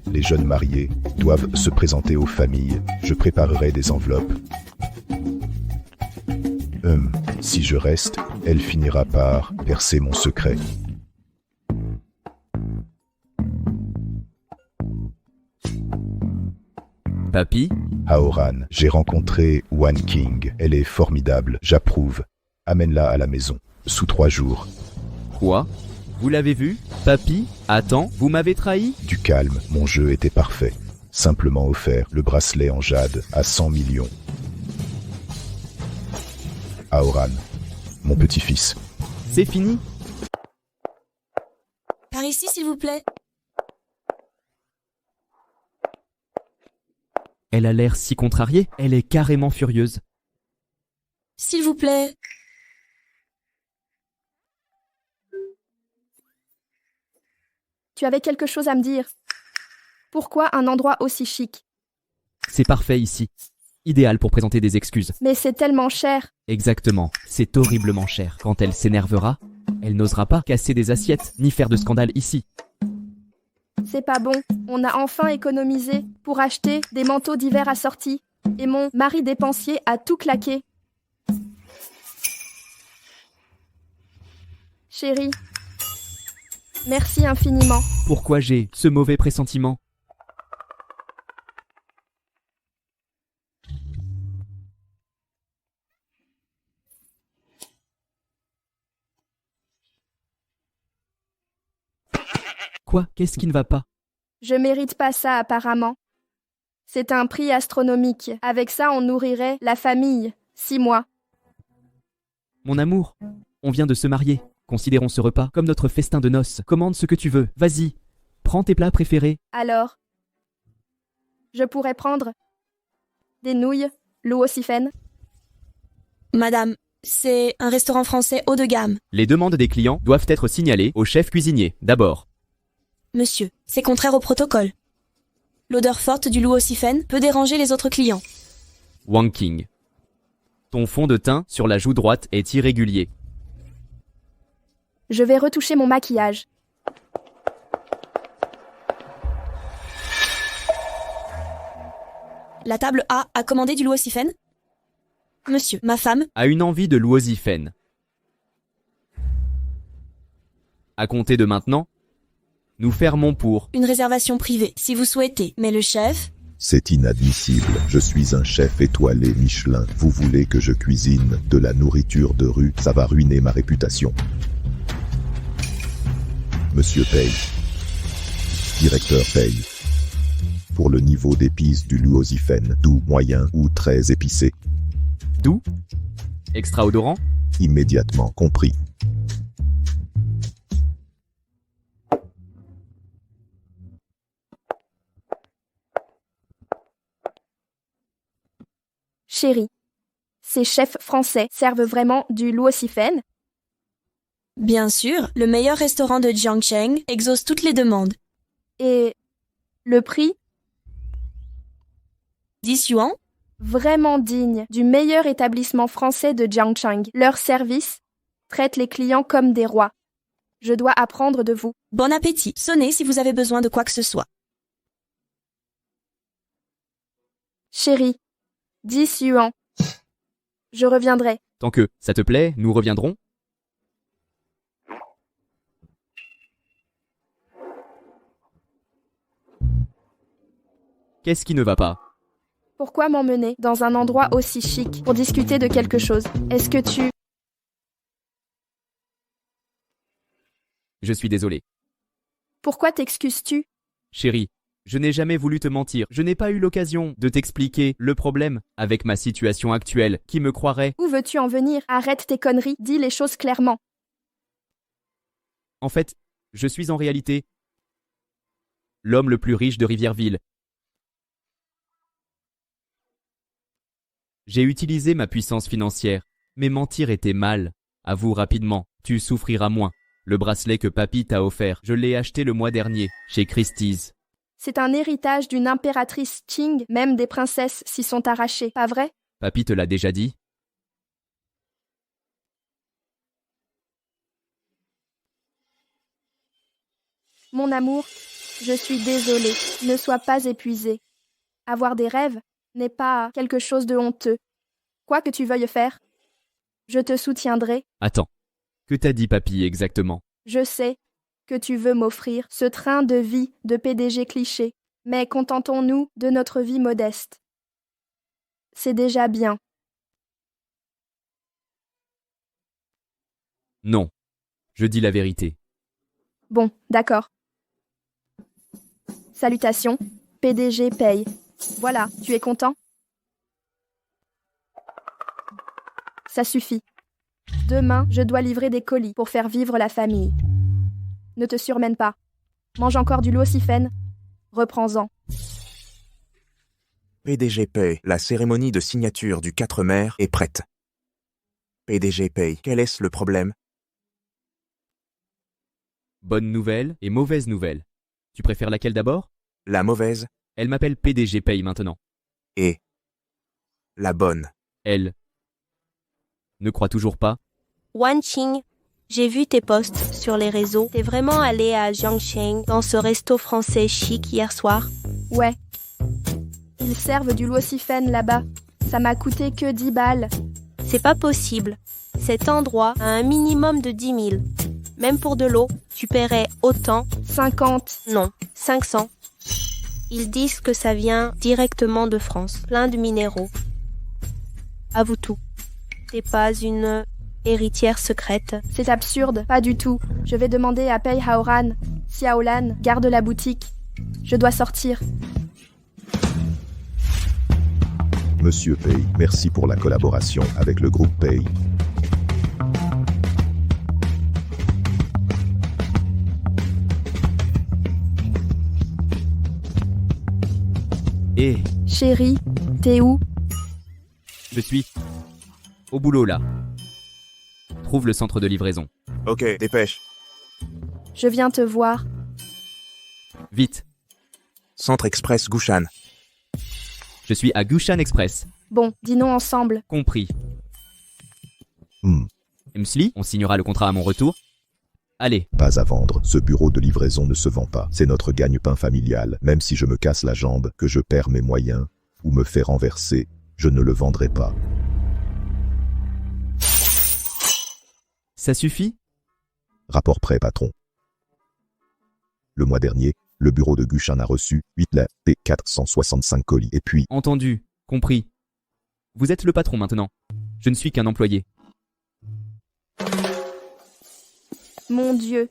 Les jeunes mariés doivent se présenter aux familles. Je préparerai des enveloppes. Si je reste, elle finira par percer mon secret. Papy, Haoran, j'ai rencontré Wan King. Elle est formidable, j'approuve. Amène-la à la maison, sous 3 jours. quoi? Vous l'avez vu? Papy? Attends, vous m'avez trahi? Du calme, mon jeu était parfait. Simplement offert le bracelet en jade à 100 millions. Haoran, mon petit-fils. C'est fini? Par ici, s'il vous plaît. Elle a l'air si contrariée, elle est carrément furieuse. S'il vous plaît. Tu avais quelque chose à me dire. Pourquoi un endroit aussi chic? C'est parfait ici. Idéal pour présenter des excuses. Mais c'est tellement cher. Exactement, c'est horriblement cher. Quand elle s'énervera, elle n'osera pas casser des assiettes, ni faire de scandale ici. C'est pas bon. On a enfin économisé pour acheter des manteaux d'hiver assortis. Et mon mari dépensier a tout claqué. Chérie, merci infiniment. Pourquoi j'ai ce mauvais pressentiment? Quoi? Qu'est-ce qui ne va pas? Je mérite pas ça apparemment. C'est un prix astronomique. Avec ça, on nourrirait la famille. 6 mois. Mon amour, on vient de se marier. Considérons ce repas comme notre festin de noces. Commande ce que tu veux. Vas-y, prends tes plats préférés. Alors, je pourrais prendre des nouilles, l'Uosifen. Madame, c'est un restaurant français haut de gamme. Les demandes des clients doivent être signalées au chef cuisinier, d'abord. Monsieur, c'est contraire au protocole. L'odeur forte du Luosifen peut déranger les autres clients. Wang King. Ton fond de teint sur la joue droite est irrégulier. Je vais retoucher mon maquillage. La table A a commandé du Luosifen? Monsieur, ma femme A une envie de Luosifen. À compter de maintenant, nous fermons pour une réservation privée, si vous souhaitez. Mais le chef... C'est inadmissible. Je suis un chef étoilé Michelin. Vous voulez que je cuisine de la nourriture de rue? Ça va ruiner ma réputation. Monsieur Paye. Directeur Paye. Pour le niveau d'épices du Luosifen, doux, moyen ou très épicé? Doux? Extra-odorant? Immédiatement compris. Chérie, ces chefs français servent vraiment du Luosifen? Bien sûr, le meilleur restaurant de Jiangcheng exauce toutes les demandes. Et le prix? 10 yuan? Vraiment digne du meilleur établissement français de Jiangcheng. Leur service traite les clients comme des rois. Je dois apprendre de vous. Bon appétit. Sonnez si vous avez besoin de quoi que ce soit. Chérie, 10 yuan. Je reviendrai. Tant que ça te plaît, nous reviendrons. Qu'est-ce qui ne va pas? Pourquoi m'emmener dans un endroit aussi chic pour discuter de quelque chose? Est-ce que tu... Je suis désolé. Pourquoi t'excuses-tu? Chérie, je n'ai jamais voulu te mentir. Je n'ai pas eu l'occasion de t'expliquer le problème avec ma situation actuelle. Qui me croirait? Où veux-tu en venir? Arrête tes conneries, dis les choses clairement. En fait, je suis en réalité l'homme le plus riche de Rivierville. J'ai utilisé ma puissance financière, mais mentir était mal. Avoue rapidement, tu souffriras moins. Le bracelet que papy t'a offert, je l'ai acheté le mois dernier, chez Christie's. C'est un héritage d'une impératrice Qing, même des princesses s'y sont arrachées, pas vrai? Papy te l'a déjà dit? Mon amour, je suis désolée, ne sois pas épuisée. Avoir des rêves n'est pas quelque chose de honteux. Quoi que tu veuilles faire, Je te soutiendrai. Attends. Que t'a dit papy exactement? Je sais que tu veux m'offrir ce train de vie de PDG cliché, mais contentons-nous de notre vie modeste. C'est déjà bien. Non. Je dis la vérité. Bon, d'accord. Salutations, PDG paye. Voilà, tu es content? Ça suffit. Demain, je dois livrer des colis pour faire vivre la famille. Ne te surmène pas. Mange encore du lucifène. Reprends-en. PDG paye. La cérémonie de signature du 4 mers est prête. PDG paye. Quel est le problème? Bonne nouvelle et mauvaise nouvelle. Tu préfères laquelle d'abord? La mauvaise Elle m'appelle PDG paye maintenant. et la bonne. Elle ne croit toujours pas. Wanqing, j'ai vu tes posts sur les réseaux. T'es vraiment allé à Jiangcheng dans ce resto français chic hier soir? Ouais. Ils servent du lucifène là-bas. Ça m'a coûté que 10 balles. C'est pas possible. Cet endroit a un minimum de 10 000. Même pour de l'eau, tu paierais autant. 50. Non, 500. Ils disent que ça vient directement de France, plein de minéraux. Avoue tout. T'es pas une héritière secrète. C'est absurde, pas du tout. Je vais demander à Pei Haoran. Xiaolan garde la boutique. Je dois sortir. Monsieur Pei, merci pour la collaboration avec le groupe Pei. Et Chérie, t'es où? je suis au boulot là. Trouve le centre de livraison. Ok, dépêche. Je viens te voir. Vite. Centre Express Gushan. Je suis à Gushan Express. Bon, dînons ensemble. Compris. Hmm, Msli, on signera le contrat à mon retour. Allez, pas à vendre, ce bureau de livraison ne se vend pas. C'est notre gagne-pain familial. Même si je me casse la jambe, que je perds mes moyens, ou me fais renverser, je ne le vendrai pas. ça suffit? Rapport prêt, patron. Le mois dernier, le bureau de Gushan a reçu 8 lettres et 465 colis. Et puis, Entendu, compris. Vous êtes le patron maintenant. Je ne suis qu'un employé. Mon Dieu.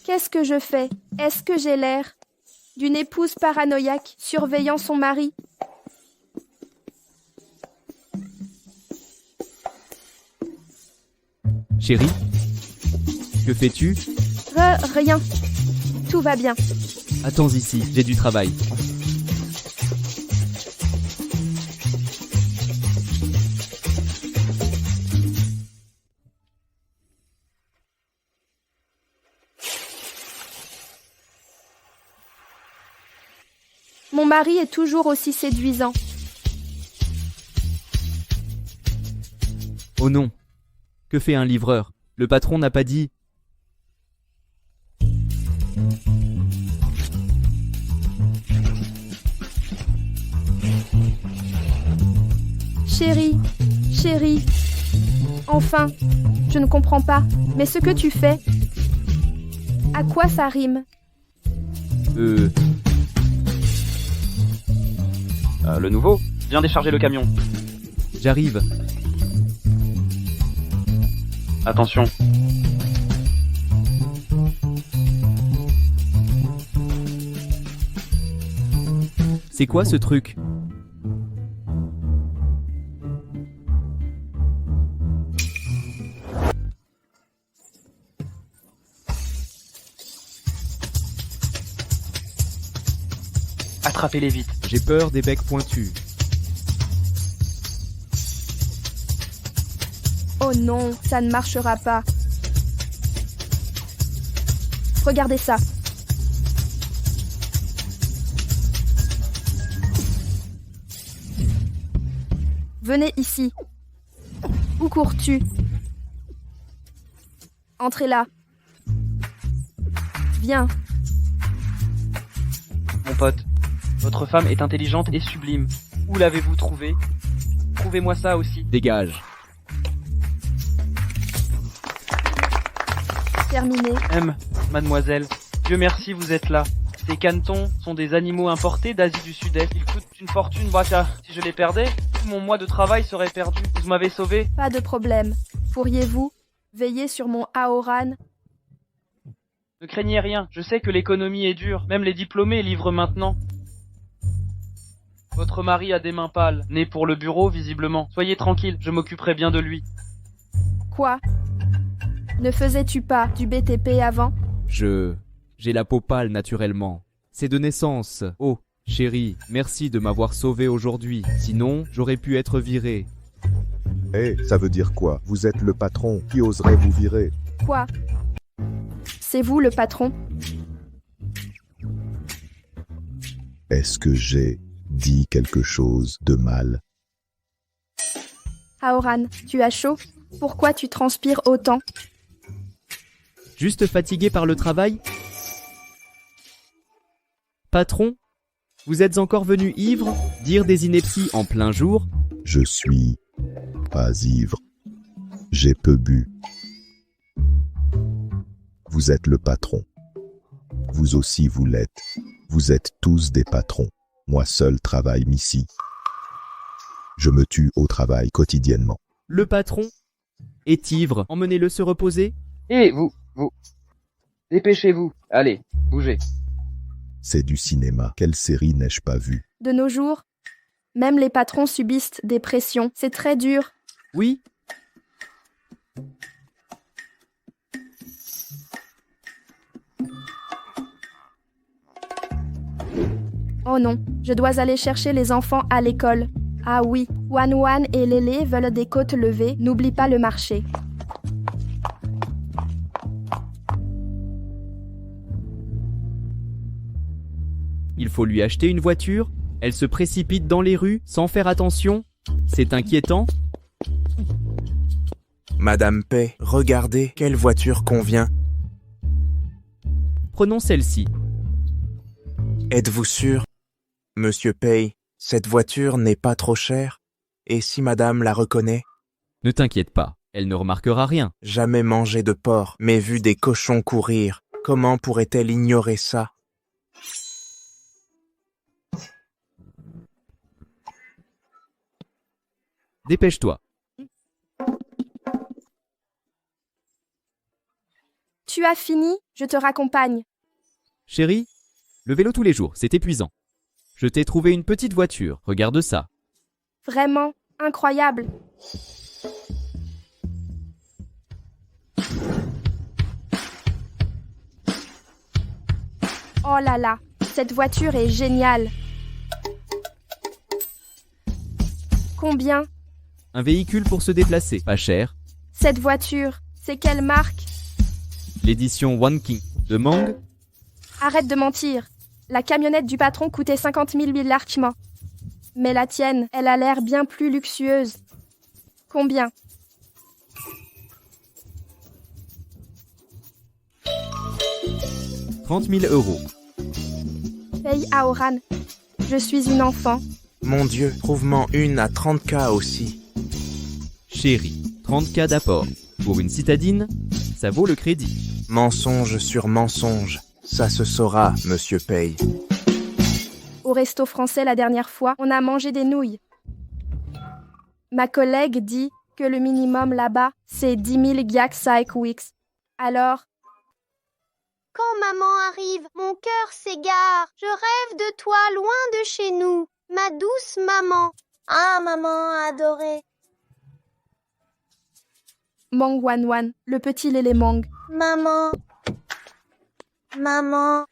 Qu'est-ce que je fais? Est-ce que j'ai l'air d'une épouse paranoïaque surveillant son mari? Chérie, que fais-tu? Rien. Tout va bien. Attends ici, j'ai du travail. Mon mari est toujours aussi séduisant. Oh non. Que fait un livreur? Le patron n'a pas dit... Chérie, chérie. Enfin, je ne comprends pas. Mais ce que tu fais, à quoi ça rime? Le nouveau? Viens décharger le camion. J'arrive. Attention. C'est quoi ce truc? Attrapez-les vite. J'ai peur des becs pointus. Oh non, ça ne marchera pas. Regardez ça. Venez ici. Où cours-tu? Entrez là. Viens. Mon pote, votre femme est intelligente et sublime. Où l'avez-vous trouvée? Prouvez-moi ça aussi. Dégage. terminé. Mademoiselle, Dieu merci, vous êtes là. Ces canetons sont des animaux importés d'Asie du Sud-Est. Ils coûtent une fortune, si je les perdais, tout mon mois de travail serait perdu. Vous m'avez sauvé. Pas de problème. Pourriez-vous veiller sur mon Aoran? Ne craignez rien, je sais que l'économie est dure. Même les diplômés livrent maintenant. Votre mari a des mains pâles, né pour le bureau, visiblement. Soyez tranquille, je m'occuperai bien de lui. Quoi? Ne faisais-tu pas du BTP avant? J'ai la peau pâle naturellement. C'est de naissance. Oh, chérie, merci de m'avoir sauvé aujourd'hui. Sinon, j'aurais pu être viré. Ça veut dire quoi? Vous êtes le patron. Qui oserait vous virer? Quoi? C'est vous le patron? Est-ce que j'ai dit quelque chose de mal? Aoran, tu as chaud? Pourquoi tu transpires autant? Juste fatigué par le travail? Patron, vous êtes encore venu ivre, dire des inepties en plein jour? Je suis pas ivre. J'ai peu bu. Vous êtes le patron. Vous aussi vous l'êtes. Vous êtes tous des patrons. Moi seul travaille ici. Je me tue au travail quotidiennement. Le patron est ivre. Emmenez-le se reposer. Vous, dépêchez-vous. Allez, bougez. C'est du cinéma. Quelle série n'ai-je pas vue? De nos jours, même les patrons subissent des pressions. C'est très dur. Oui. Oh non, je dois aller chercher les enfants à l'école. Ah oui, Wan et Lélé veulent des côtes levées. N'oublie pas le marché. Il faut lui acheter une voiture. Elle se précipite dans les rues sans faire attention. C'est inquiétant. Madame Pei, regardez, quelle voiture convient. Prenons celle-ci. Êtes-vous sûr? Monsieur Pei, cette voiture n'est pas trop chère? Et si madame la reconnaît? Ne t'inquiète pas, elle ne remarquera rien. Jamais mangé de porc, mais vu des cochons courir. Comment pourrait-elle ignorer ça? Dépêche-toi. Tu as fini? Je te raccompagne. Chérie, le vélo tous les jours, c'est épuisant. Je t'ai trouvé une petite voiture, regarde ça. Vraiment incroyable. Oh là là, cette voiture est géniale. Combien? Un véhicule pour se déplacer, pas cher. Cette voiture, c'est quelle marque? L'édition One King de Mang. Arrête de mentir. La camionnette du patron coûtait 50 000 larchement. Mais la tienne, elle a l'air bien plus luxueuse. Combien? « 30 000 €. Paye Aoran. Je suis une enfant. Mon Dieu, trouve-m'en une à 30K aussi. Chérie, 30K d'apport. Pour une citadine, ça vaut le crédit. Mensonge sur mensonge. Ça se saura, monsieur Pei. Au resto français la dernière fois, on a mangé des nouilles. Ma collègue dit que le minimum là-bas, c'est 10 000 gyak saik wix. Alors? Quand maman arrive, mon cœur s'égare. Je rêve de toi loin de chez nous. Ma douce maman. Ah, maman adorée. Mang Wan, le petit Lélé Mang. Maman. Maman.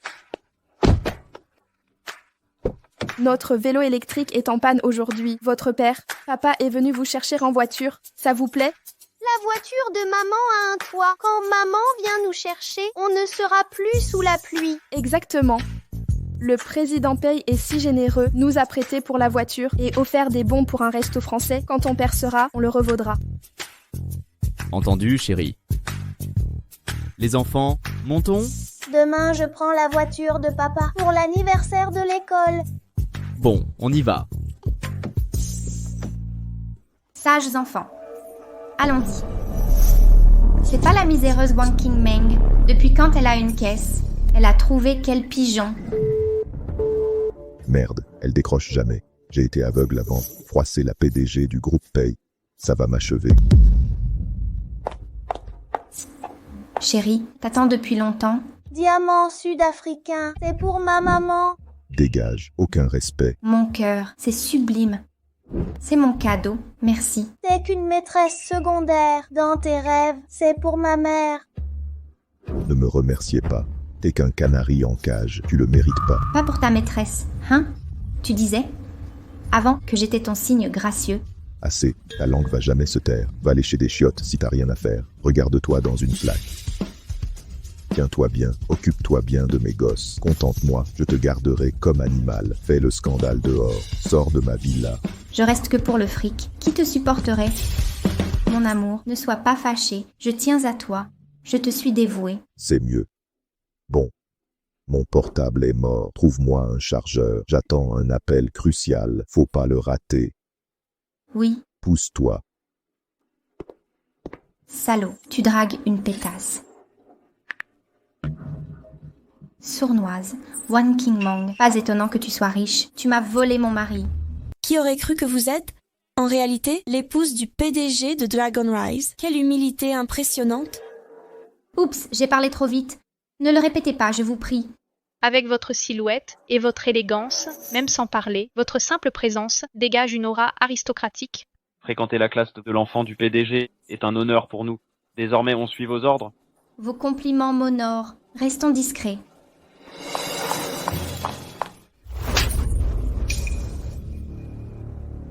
Notre vélo électrique est en panne aujourd'hui. Votre père, papa est venu vous chercher en voiture. Ça vous plaît? La voiture de maman a un toit. Quand maman vient nous chercher, on ne sera plus sous la pluie. Exactement. Le président Pei est si généreux, nous a prêté pour la voiture et offert des bons pour un resto français. Quand on percera, on le revaudra. Entendu, chérie. Les enfants, montons. Demain, je prends la voiture de papa pour l'anniversaire de l'école. Bon, on y va. Sages enfants, allons-y. C'est pas la miséreuse Wang Qingmeng. Depuis quand elle a une caisse? Elle a trouvé quel pigeon? Merde, elle décroche jamais. J'ai été aveugle avant. Froisser la PDG du groupe Pay. Ça va m'achever. Chérie, t'attends depuis longtemps? Diamant sud-africain, c'est pour ma maman. Dégage, aucun respect. Mon cœur, c'est sublime. C'est mon cadeau, merci. T'es qu'une maîtresse secondaire. Dans tes rêves, c'est pour ma mère. Ne me remerciez pas. T'es qu'un canari en cage. Tu le mérites pas. Pas pour ta maîtresse, hein? Tu disais? Avant que j'étais ton signe gracieux. Assez, ta langue va jamais se taire. Va lécher des chiottes si t'as rien à faire. Regarde-toi dans une flaque. Tiens-toi bien, occupe-toi bien de mes gosses. Contente-moi, je te garderai comme animal. Fais le scandale dehors. Sors de ma villa. Je reste que pour le fric. Qui te supporterait? Mon amour, ne sois pas fâché. Je tiens à toi. Je te suis dévouée. C'est mieux. Bon. Mon portable est mort. Trouve-moi un chargeur. J'attends un appel crucial. Faut pas le rater. Oui. Pousse-toi. Salaud, tu dragues une pétasse. Sournoise, Wang Qingmeng, pas étonnant que tu sois riche. Tu m'as volé mon mari. Qui aurait cru que vous êtes, en réalité, l'épouse du PDG de Dragon Rise? Quelle humilité impressionnante! Oups, j'ai parlé trop vite. Ne le répétez pas, je vous prie. Avec votre silhouette et votre élégance, même sans parler, votre simple présence dégage une aura aristocratique. Fréquenter la classe de l'enfant du PDG est un honneur pour nous. Désormais, on suit vos ordres. Vos compliments m'honorent. Restons discrets.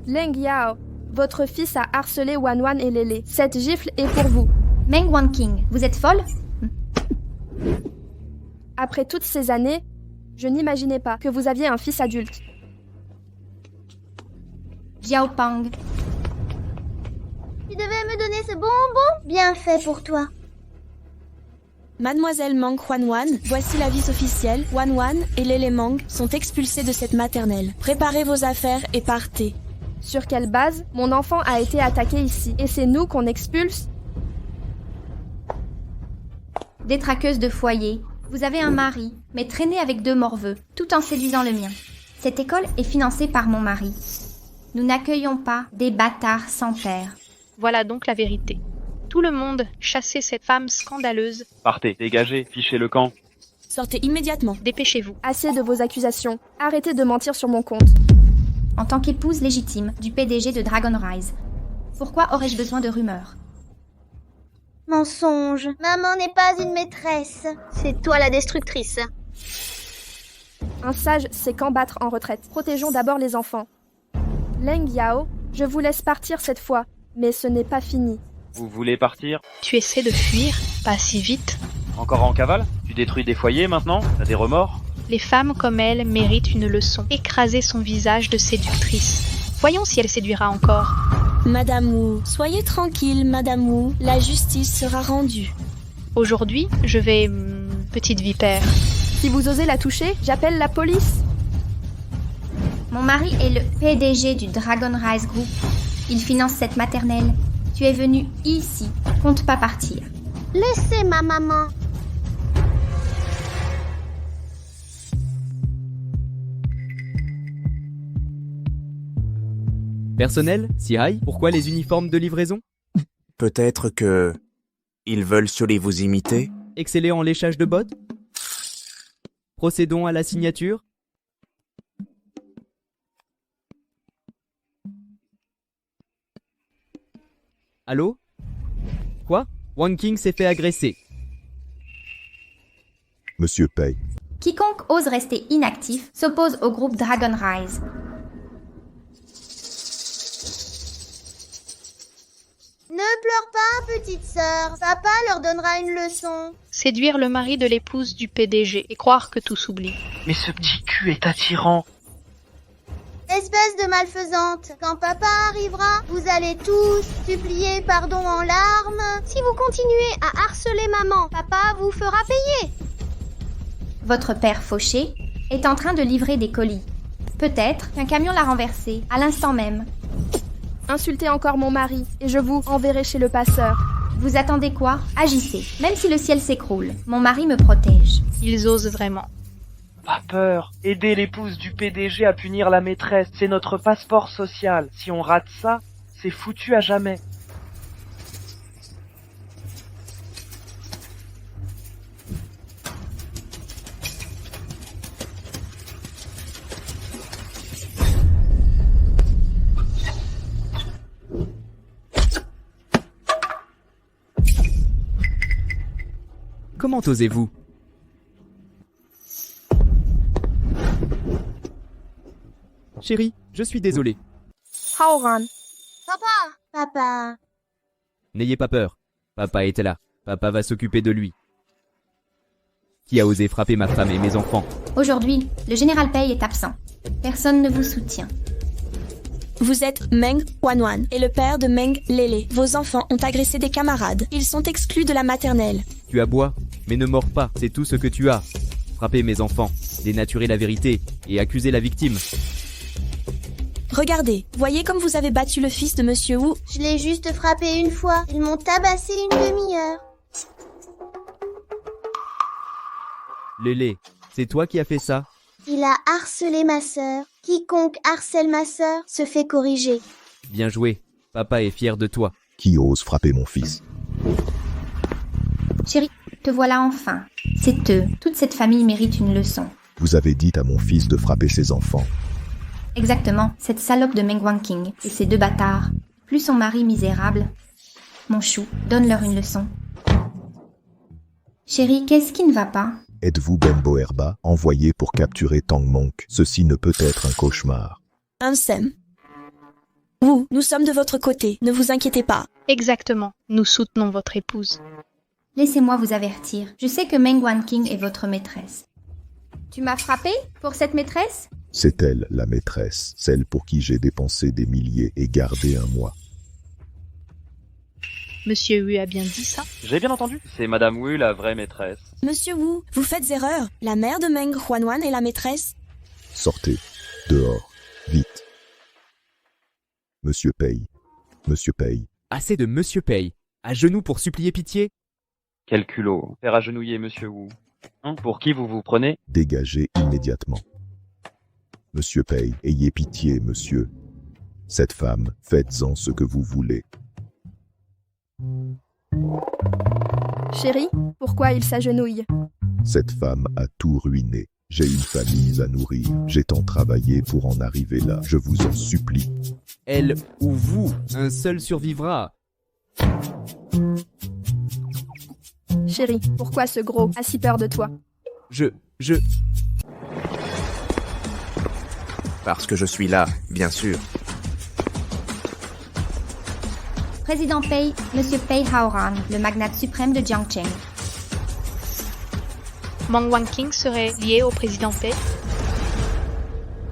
Leng Yao, votre fils a harcelé Wanwan et Lélé. Cette gifle est pour vous. Meng Wanqing, vous êtes folle? Après toutes ces années, je n'imaginais pas que vous aviez un fils adulte. Xiaopang. Tu devais me donner ce bonbon. Bien fait pour toi. Mademoiselle Mang Huanwan, voici l'avis officiel. Wanwan et Lélé Mang sont expulsés de cette maternelle. Préparez vos affaires et partez. Sur quelle base? Mon enfant a été attaqué ici, et c'est nous qu'on expulse? Détraqueuse de foyer. Vous avez un mari, mais traînez avec 2 morveux, tout en séduisant le mien. Cette école est financée par mon mari. Nous n'accueillons pas des bâtards sans père. Voilà donc la vérité. Tout le monde chassait cette femme scandaleuse. Partez, dégagez, fichez le camp. Sortez immédiatement. Dépêchez-vous. Assez de vos accusations. Arrêtez de mentir sur mon compte. En tant qu'épouse légitime du PDG de Dragon Rise, pourquoi aurais-je besoin de rumeurs? Mensonge. Maman n'est pas une maîtresse. C'est toi la destructrice. Un sage sait quand battre en retraite. Protégeons d'abord les enfants. Leng Yao, je vous laisse partir cette fois, mais ce n'est pas fini. Vous voulez partir? Tu essaies de fuir, pas si vite. Encore en cavale? Tu détruis des foyers maintenant? T'as des remords? Les femmes comme elle méritent une leçon. Écraser son visage de séductrice. Voyons si elle séduira encore. Madame Wu, soyez tranquille, Madame Wu. La justice sera rendue. Aujourd'hui, je vais... petite vipère. Si vous osez la toucher, j'appelle la police. Mon mari est le PDG du Dragon Rise Group. Il finance cette maternelle. Tu es venu ici. Compte pas partir. Laissez ma maman. Personnel, Sihai, pourquoi les uniformes de livraison? Peut-être que... ils veulent surely vous imiter? Exceller en léchage de bottes? Procédons à la signature. Allô? Quoi? Wang Qing s'est fait agresser. Monsieur Pei. Quiconque ose rester inactif s'oppose au groupe Dragon Rise. Ne pleure pas, petite sœur. Papa leur donnera une leçon. Séduire le mari de l'épouse du PDG et croire que tout s'oublie. Mais ce petit cul est attirant. Espèce de malfaisante. Quand papa arrivera, vous allez tous supplier pardon en larmes. Si vous continuez à harceler maman, papa vous fera payer. Votre père fauché est en train de livrer des colis. Peut-être qu'un camion l'a renversé, à l'instant même. Insultez encore mon mari, et je vous enverrai chez le passeur. Vous attendez quoi? Agissez, même si le ciel s'écroule. Mon mari me protège. Ils osent vraiment. Pas peur. Aider l'épouse du PDG à punir la maîtresse, c'est notre passeport social. Si on rate ça, c'est foutu à jamais. Comment osez-vous? Chérie, je suis désolé. Haoran, Papa, N'ayez pas peur. Papa était là. Papa va s'occuper de lui. Qui a osé frapper ma femme et mes enfants? Aujourd'hui, le général Pei est absent. Personne ne vous soutient. Vous êtes Meng Wanwan et le père de Meng Lele. Vos enfants ont agressé des camarades. Ils sont exclus de la maternelle. Tu aboies, mais ne mords pas, c'est tout ce que tu as. Frapper mes enfants, dénaturer la vérité et accuser la victime. Regardez, voyez comme vous avez battu le fils de Monsieur Wu. je l'ai juste frappé une fois. Ils m'ont tabassé une demi-heure. Lélé, c'est toi qui as fait ça? Il a harcelé ma sœur. Quiconque harcèle ma sœur se fait corriger. Bien joué, papa est fier de toi. Qui ose frapper mon fils? Chérie, te voilà enfin. C'est eux. Toute cette famille mérite une leçon. Vous avez dit à mon fils de frapper ses enfants. Exactement, cette salope de Meng Wanqing et ces deux bâtards, plus son mari misérable. Mon chou, donne-leur une leçon. Chérie, qu'est-ce qui ne va pas? Êtes-vous Ben Boerba, envoyé pour capturer Tang Monk? Ceci ne peut être un cauchemar. Ansem. Wu, nous sommes de votre côté. Ne vous inquiétez pas. Exactement. Nous soutenons votre épouse. Laissez-moi vous avertir. Je sais que Meng Wanqing est votre maîtresse. Tu m'as frappé pour cette maîtresse? C'est elle, la maîtresse, celle pour qui j'ai dépensé des milliers et gardé un mois. Monsieur Wu a bien dit ça? J'ai bien entendu. C'est Madame Wu, la vraie maîtresse. Monsieur Wu, vous faites erreur. La mère de Meng Wanwan est la maîtresse. Sortez, dehors, vite. Monsieur Pei, Monsieur Pei. Assez de Monsieur Pei. À genoux pour supplier pitié? Quel culot. Faire agenouiller Monsieur Wu. Hein, pour qui vous vous prenez? Dégagez immédiatement. Monsieur Pei, ayez pitié, monsieur. Cette femme, faites-en ce que vous voulez. chérie, pourquoi il s'agenouille? Cette femme a tout ruiné. J'ai une famille à nourrir. J'ai tant travaillé pour en arriver là. Je vous en supplie. Elle ou vous, un seul survivra. Chérie, pourquoi ce gros a si peur de toi? Parce que je suis là, bien sûr. Président Pei, Monsieur Pei Haoran, le magnate suprême de Jiangcheng. Meng Wanqing serait lié au président Pei?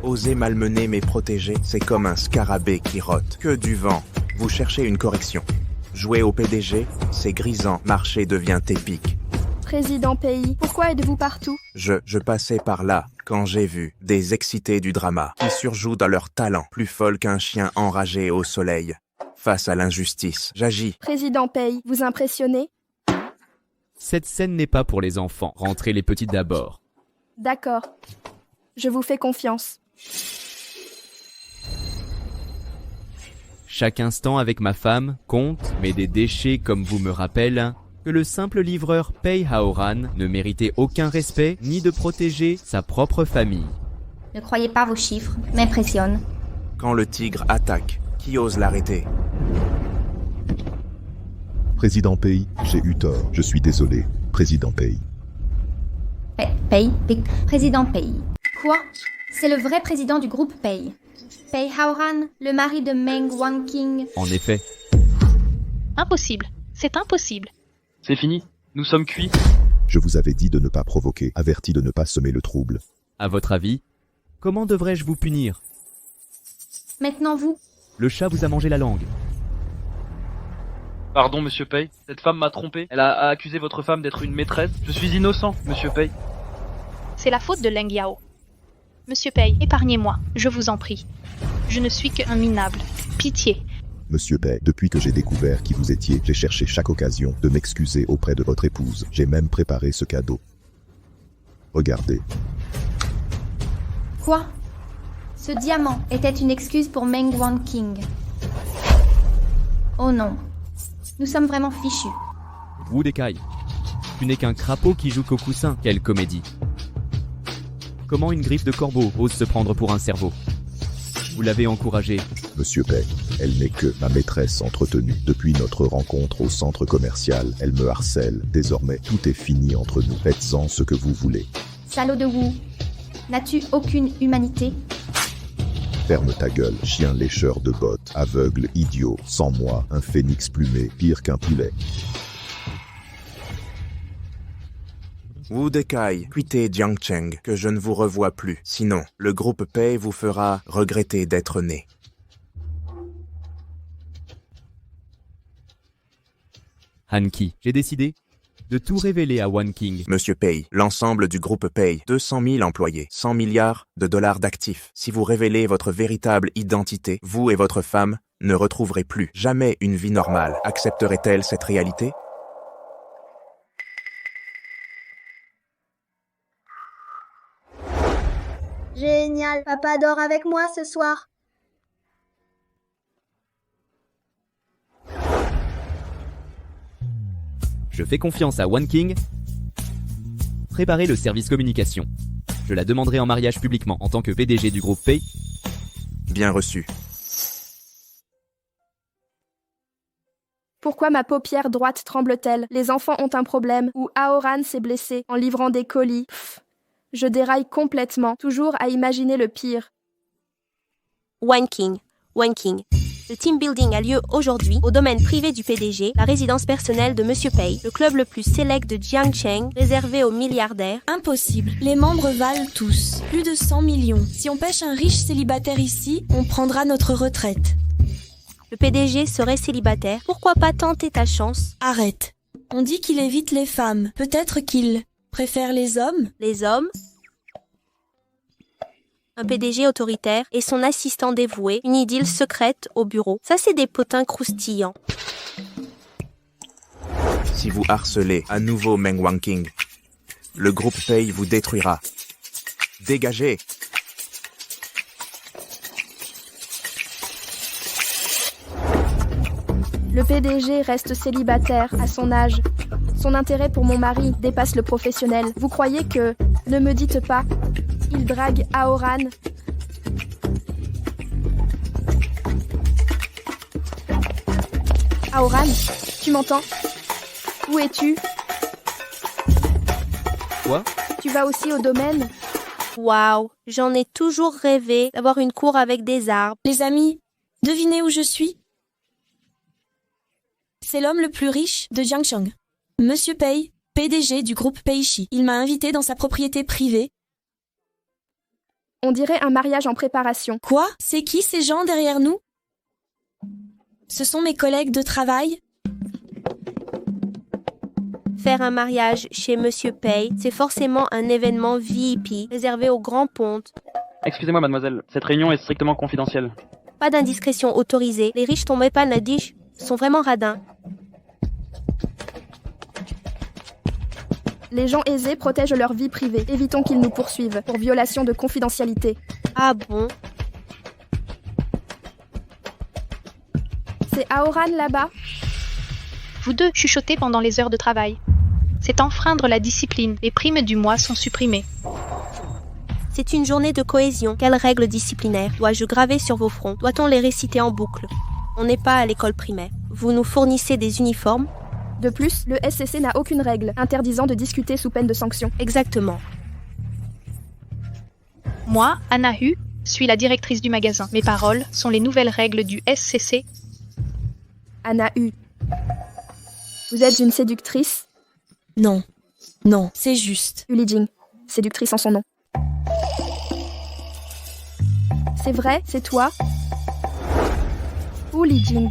Oser malmener mes protégés, c'est comme un scarabée qui rote. Que du vent. Vous cherchez une correction. Jouer au PDG, c'est grisant. Marcher devient épique. Président Pei, pourquoi êtes-vous partout? Je passais par là quand j'ai vu des excités du drama qui surjouent dans leur talent, plus folles qu'un chien enragé au soleil. Face à l'injustice, j'agis. Président Pei, vous impressionnez? Cette scène n'est pas pour les enfants. Rentrez les petites d'abord. D'accord. Je vous fais confiance. Chaque instant avec ma femme compte, mais des déchets comme vous me rappellent que le simple livreur Pei Haoran ne méritait aucun respect ni de protéger sa propre famille. Ne croyez pas vos chiffres, m'impressionnent. Quand le tigre attaque, qui ose l'arrêter? Président Pei, j'ai eu tort. Je suis désolé. Président Pei. Président Pei. Quoi? C'est le vrai président du groupe Pei. Pei Haoran, le mari de Meng Wanqing. En effet. Impossible. C'est impossible. C'est fini. Nous sommes cuits. Je vous avais dit de ne pas provoquer, averti de ne pas semer le trouble. À votre avis, comment devrais-je vous punir? Maintenant vous. Le chat vous a mangé la langue. Pardon, Monsieur Pei. Cette femme m'a trompé. Elle a accusé votre femme d'être une maîtresse. Je suis innocent, Monsieur Pei. C'est la faute de Leng Yao. Monsieur Pei, épargnez-moi, je vous en prie. Je ne suis qu'un minable. Pitié. Monsieur Pei, depuis que j'ai découvert qui vous étiez, j'ai cherché chaque occasion de m'excuser auprès de votre épouse. J'ai même préparé ce cadeau. Regardez. Quoi? Ce diamant était une excuse pour Meng Wanqing. Oh non. Nous sommes vraiment fichus. Wu Dekai, tu n'es qu'un crapaud qui joue qu'au coussin. Quelle comédie. Comment une griffe de corbeau ose se prendre pour un cerveau? Vous l'avez encouragée. Monsieur Pei, elle n'est que ma maîtresse entretenue. Depuis notre rencontre au centre commercial, elle me harcèle. Désormais, tout est fini entre nous. Faites-en ce que vous voulez. Salaud de Wu. N'as-tu aucune humanité? Ferme ta gueule, chien lécheur de bottes, aveugle, idiot. Sans moi, un phénix plumé, pire qu'un poulet. Wu Dekai, quittez Jiangcheng, que je ne vous revois plus. Sinon, le groupe Pei vous fera regretter d'être né. Hanki, j'ai décidé de tout révéler à Wanqing. Monsieur Pei, l'ensemble du groupe Pei, 200 000 employés, 100 milliards de dollars d'actifs. Si vous révélez votre véritable identité, vous et votre femme ne retrouverez plus jamais une vie normale. Accepterait-elle cette réalité? Génial, papa dort avec moi ce soir. Je fais confiance à Wanqing. Préparez le service communication. Je la demanderai en mariage publiquement en tant que PDG du groupe Pei. Bien reçu. Pourquoi ma paupière droite tremble-t-elle? Les enfants ont un problème ou Aoran s'est blessé en livrant des colis. Pff, je déraille complètement, toujours à imaginer le pire. Wanqing. Le team building a lieu aujourd'hui au domaine privé du PDG, la résidence personnelle de Monsieur Pei, le club le plus sélect de Jiangcheng, réservé aux milliardaires. Impossible. Les membres valent tous. Plus de 100 millions. Si on pêche un riche célibataire ici, on prendra notre retraite. Le PDG serait célibataire. Pourquoi pas tenter ta chance? Arrête. On dit qu'il évite les femmes. Peut-être qu'il préfère les hommes? Les hommes? Un PDG autoritaire et son assistant dévoué, une idylle secrète au bureau. Ça, c'est des potins croustillants. Si vous harcelez à nouveau Meng Wanqing, le groupe Pei vous détruira. Dégagez! Le PDG reste célibataire à son âge. Son intérêt pour mon mari dépasse le professionnel. Vous croyez que... Ne me dites pas... Il drague Aoran. Aoran, tu m'entends? Où es-tu? Quoi? Tu vas aussi au domaine? Waouh, j'en ai toujours rêvé d'avoir une cour avec des arbres. Les amis, devinez où je suis? C'est l'homme le plus riche de Jiangcheng. Monsieur Pei, PDG du groupe Peishi. Il m'a invité dans sa propriété privée. On dirait un mariage en préparation. Quoi? C'est qui ces gens derrière nous? Ce sont mes collègues de travail. Faire un mariage chez Monsieur Pei, c'est forcément un événement VIP réservé aux grands pontes. Excusez-moi, mademoiselle, cette réunion est strictement confidentielle. Pas d'indiscrétion autorisée. Les riches tombés pas nadish sont vraiment radins. Les gens aisés protègent leur vie privée. Évitons qu'ils nous poursuivent pour violation de confidentialité. Ah bon? C'est Aoran là-bas? Vous deux chuchotez pendant les heures de travail. C'est enfreindre la discipline. Les primes du mois sont supprimées. C'est une journée de cohésion. Quelles règles disciplinaires dois-je graver sur vos fronts? Doit-on les réciter en boucle? On n'est pas à l'école primaire. Vous nous fournissez des uniformes? De plus, le SCC n'a aucune règle interdisant de discuter sous peine de sanction. Exactement. Moi, Anna Hu, suis la directrice du magasin. Mes paroles sont les nouvelles règles du SCC. Anna Hu. Vous êtes une séductrice? Non, c'est juste. Hu Lijing, séductrice en son nom. C'est vrai, c'est toi? Hu Lijing.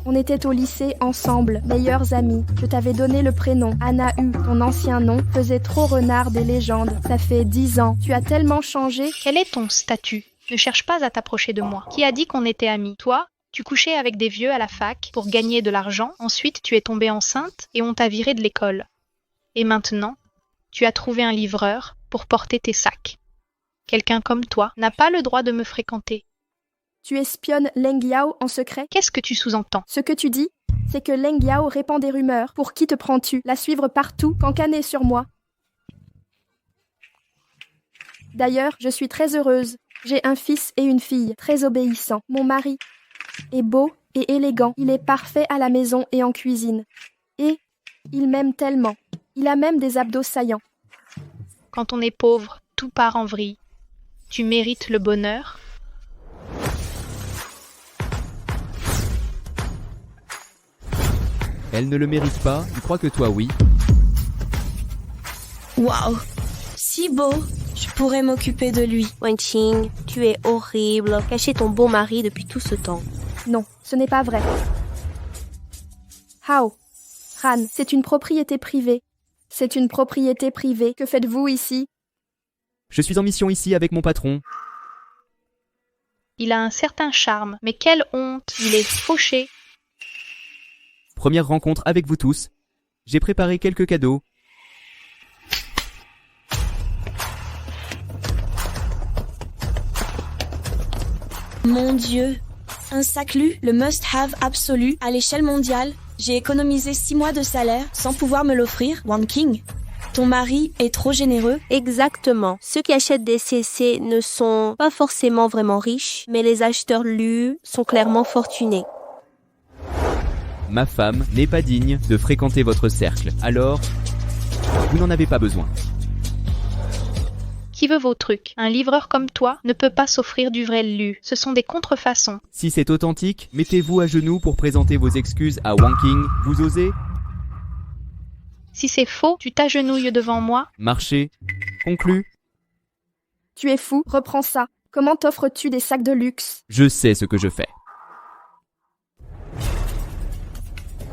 On était au lycée ensemble, meilleurs amis. Je t'avais donné le prénom, Anna Hu. Ton ancien nom faisait trop renard des légendes. Ça fait 10 ans. Tu as tellement changé. Quel est ton statut? Ne cherche pas à t'approcher de moi. Qui a dit qu'on était amis? Toi Tu couchais avec des vieux à la fac pour gagner de l'argent, ensuite tu es tombée enceinte et on t'a viré de l'école. Et maintenant, tu as trouvé un livreur pour porter tes sacs. Quelqu'un comme toi n'a pas le droit de me fréquenter. Tu espionnes Leng Yao en secret? Qu'est-ce que tu sous-entends? Ce que tu dis, c'est que Leng Yao répand des rumeurs. Pour qui te prends-tu? La suivre partout, cancaner sur moi. D'ailleurs, je suis très heureuse. J'ai un fils et une fille, très obéissants. Mon mari est beau et élégant. Il est parfait à la maison et en cuisine. Et il m'aime tellement. Il a même des abdos saillants. Quand on est pauvre, tout part en vrille. Tu mérites le bonheur. Elle ne le mérite pas, tu crois que toi oui? Waouh, si beau. Je pourrais m'occuper de lui. Wenqing, tu es horrible. Cacher ton beau mari depuis tout ce temps. Non, ce n'est pas vrai. Hao, Han, c'est une propriété privée. C'est une propriété privée. Que faites-vous ici? Je suis en mission ici avec mon patron. Il a un certain charme, mais quelle honte. Il est fauché. Première rencontre avec vous tous. J'ai préparé quelques cadeaux. Mon Dieu. Un sac Lu, le must-have absolu à l'échelle mondiale. J'ai économisé 6 mois de salaire sans pouvoir me l'offrir, Wanking. Ton mari est trop généreux. Exactement. Ceux qui achètent des CC ne sont pas forcément vraiment riches, mais les acheteurs Lu sont clairement fortunés. Ma femme n'est pas digne de fréquenter votre cercle. Alors, vous n'en avez pas besoin. Qui veut vos trucs? Un livreur comme toi ne peut pas s'offrir du vrai Lu. Ce sont des contrefaçons. Si c'est authentique, mettez-vous à genoux pour présenter vos excuses à Wanking. Vous osez? Si c'est faux, tu t'agenouilles devant moi. Marché conclu. Tu es fou, reprends ça. Comment t'offres-tu des sacs de luxe? Je sais ce que je fais.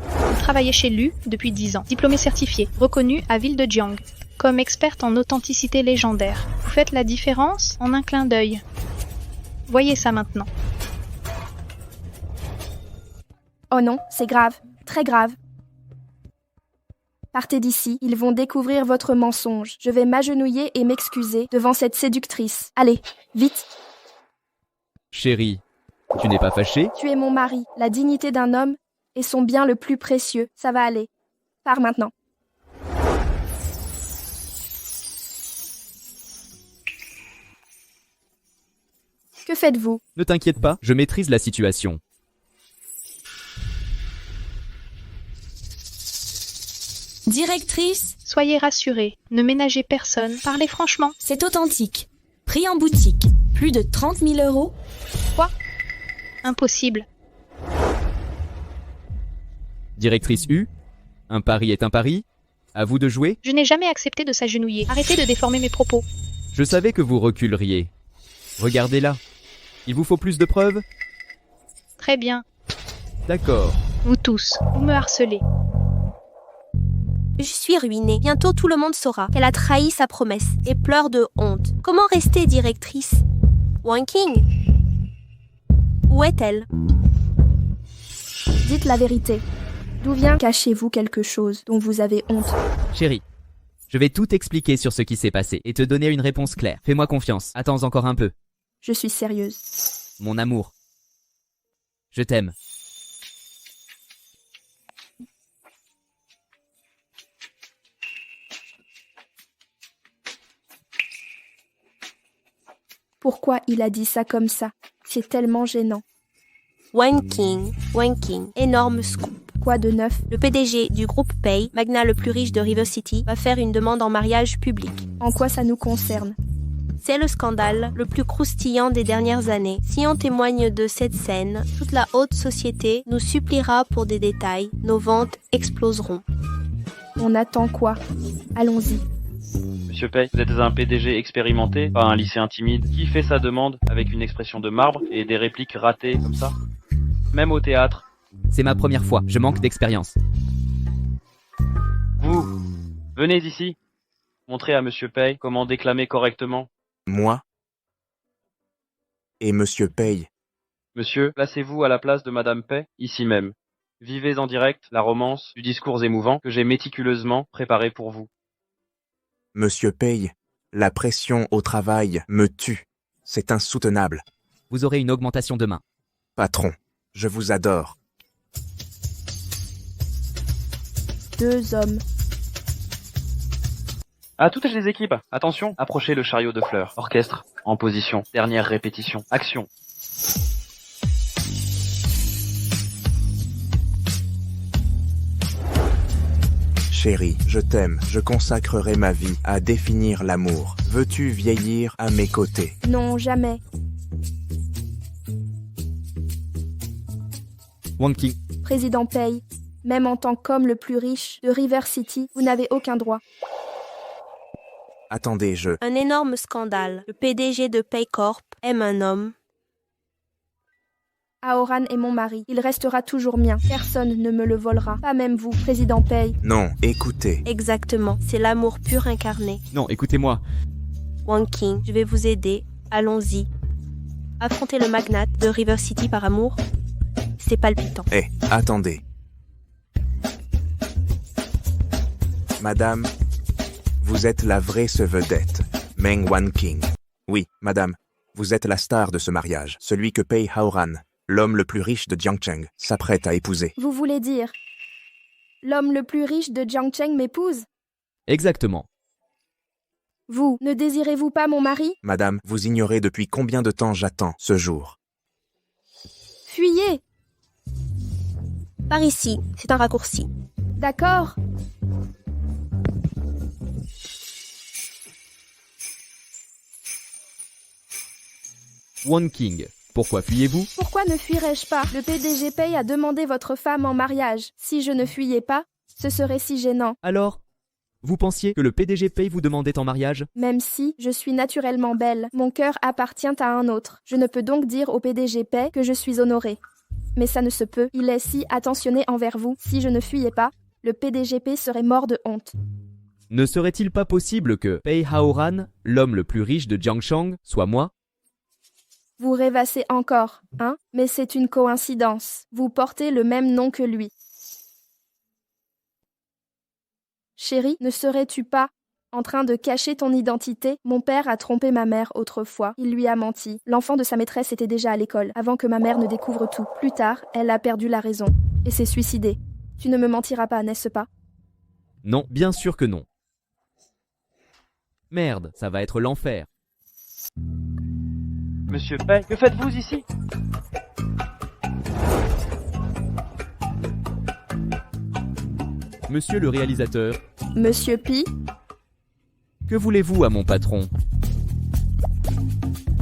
Vous travaillez chez Lu depuis 10 ans. Diplômé certifié, reconnu à Ville de Jiang. Comme experte en authenticité légendaire. Vous faites la différence en un clin d'œil. Voyez ça maintenant. Oh non, c'est grave, très grave. Partez d'ici, ils vont découvrir votre mensonge. Je vais m'agenouiller et m'excuser devant cette séductrice. Allez, vite. Chérie, tu n'es pas fâchée? Tu es mon mari, la dignité d'un homme est son bien le plus précieux. Ça va aller. Pars maintenant. Que faites-vous? Ne t'inquiète pas, je maîtrise la situation. Directrice, Soyez rassurés, ne ménagez personne, parlez franchement. c'est authentique. Prix en boutique. Plus de 30 000 €. Quoi? Impossible. Directrice U, un pari est un pari. À vous de jouer. Je n'ai jamais accepté de s'agenouiller. Arrêtez de déformer mes propos. Je savais que vous reculeriez. Regardez-là. Il vous faut plus de preuves? Très bien. D'accord. Vous tous, vous me harcelez. Je suis ruinée. Bientôt tout le monde saura qu'elle a trahi sa promesse et pleure de honte. Comment rester directrice? Wanking? Où est-elle? Dites la vérité. D'où vient? Cachez-vous quelque chose dont vous avez honte? Chérie, je vais tout expliquer sur ce qui s'est passé et te donner une réponse claire. Fais-moi confiance. Attends encore un peu. Je suis sérieuse. Mon amour. Je t'aime. Pourquoi il a dit ça comme ça? C'est tellement gênant. Wanking, énorme scoop. Quoi de neuf? Le PDG du groupe Pay, magnat le plus riche de River City, va faire une demande en mariage public. En quoi ça nous concerne? C'est le scandale le plus croustillant des dernières années. Si on témoigne de cette scène, toute la haute société nous suppliera pour des détails. Nos ventes exploseront. On attend quoi? Allons-y. Monsieur Pay, vous êtes un PDG expérimenté, pas un lycéen timide, qui fait sa demande avec une expression de marbre et des répliques ratées comme ça? Même au théâtre. C'est ma première fois, je manque d'expérience. Vous, venez ici. Montrez à Monsieur Pay comment déclamer correctement. Moi et Monsieur Pay Monsieur, placez-vous à la place de Madame Pei, ici même. Vivez en direct la romance du discours émouvant que j'ai méticuleusement préparé pour vous. Monsieur Pei, la pression au travail me tue. C'est insoutenable. Vous aurez une augmentation demain. Patron, je vous adore. 2 hommes. À toutes les équipes, attention, approchez le chariot de fleurs. Orchestre, en position. Dernière répétition. Action. Chérie, je t'aime. Je consacrerai ma vie à définir l'amour. Veux-tu vieillir à mes côtés? Non, jamais. Wang King, Président Pei, même en tant qu'homme le plus riche de River City, vous n'avez aucun droit. Attendez, Un énorme scandale. Le PDG de Paycorp aime un homme. Aoran est mon mari. Il restera toujours mien. Personne ne me le volera. Pas même vous, Président Pei. Non, écoutez. Exactement. C'est l'amour pur incarné. non, écoutez-moi. Wang King, je vais vous aider. Allons-y. Affronter le magnate de River City par amour, c'est palpitant. Attendez. Madame, vous êtes la vraie vedette, Meng Wanqing. Oui, madame, vous êtes la star de ce mariage, celui que Pei Haoran, l'homme le plus riche de Jiangcheng, s'apprête à épouser. Vous voulez dire l'homme le plus riche de Jiangcheng m'épouse? Exactement. Vous, ne désirez-vous pas mon mari? Madame, vous ignorez depuis combien de temps j'attends ce jour. Fuyez! Par ici, c'est un raccourci. D'accord. Wang King, pourquoi fuyez-vous? Pourquoi ne fuirais-je pas? Le PDG Pei a demandé votre femme en mariage. Si je ne fuyais pas, ce serait si gênant. Alors, vous pensiez que le PDG Pei vous demandait en mariage? Même si je suis naturellement belle, mon cœur appartient à un autre. Je ne peux donc dire au PDG Pei que je suis honorée. Mais ça ne se peut, il est si attentionné envers vous. Si je ne fuyais pas, le PDG Pei serait mort de honte. Ne serait-il pas possible que Pei Haoran, l'homme le plus riche de Jiangcheng, soit moi? Vous rêvassez encore, hein? Mais c'est une coïncidence. Vous portez le même nom que lui. Chérie, ne serais-tu pas en train de cacher ton identité? Mon père a trompé ma mère autrefois. Il lui a menti. L'enfant de sa maîtresse était déjà à l'école, avant que ma mère ne découvre tout. Plus tard, elle a perdu la raison et s'est suicidée. Tu ne me mentiras pas, n'est-ce pas? Non, bien sûr que non. Merde, ça va être l'enfer. Monsieur Pei, que faites-vous ici? Monsieur le réalisateur, Monsieur Pi? que voulez-vous à mon patron?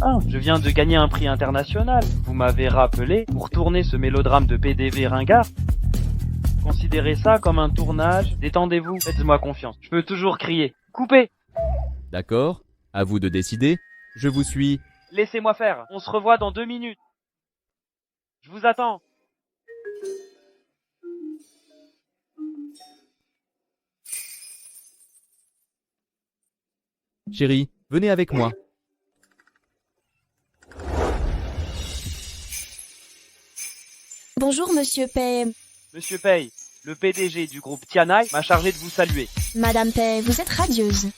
Ah, je viens de gagner un prix international. Vous m'avez rappelé pour tourner ce mélodrame de PDV ringard. Considérez ça comme un tournage. Détendez-vous, faites-moi confiance. Je peux toujours crier. Coupez! D'accord, à vous de décider. Je vous suis. Laissez-moi faire. On se revoit dans 2 minutes. Je vous attends. Chérie, venez avec moi. Bonjour, Monsieur Pei. Monsieur Pei, le PDG du groupe Tianai m'a chargé de vous saluer. Madame Pei, vous êtes radieuse.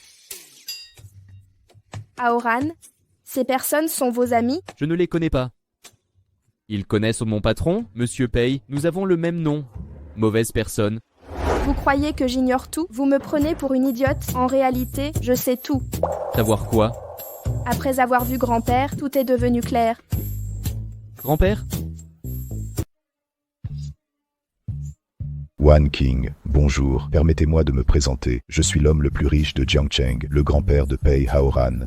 Aoran? Ces personnes sont vos amis? Je ne les connais pas. Ils connaissent mon patron, Monsieur Pei. Nous avons le même nom. Mauvaise personne. Vous croyez que j'ignore tout? Vous me prenez pour une idiote? En réalité, je sais tout. Savoir quoi? Après avoir vu grand-père, tout est devenu clair. Grand-père? Wan King, bonjour. Permettez-moi de me présenter. Je suis l'homme le plus riche de Jiangcheng, le grand-père de Pei Haoran.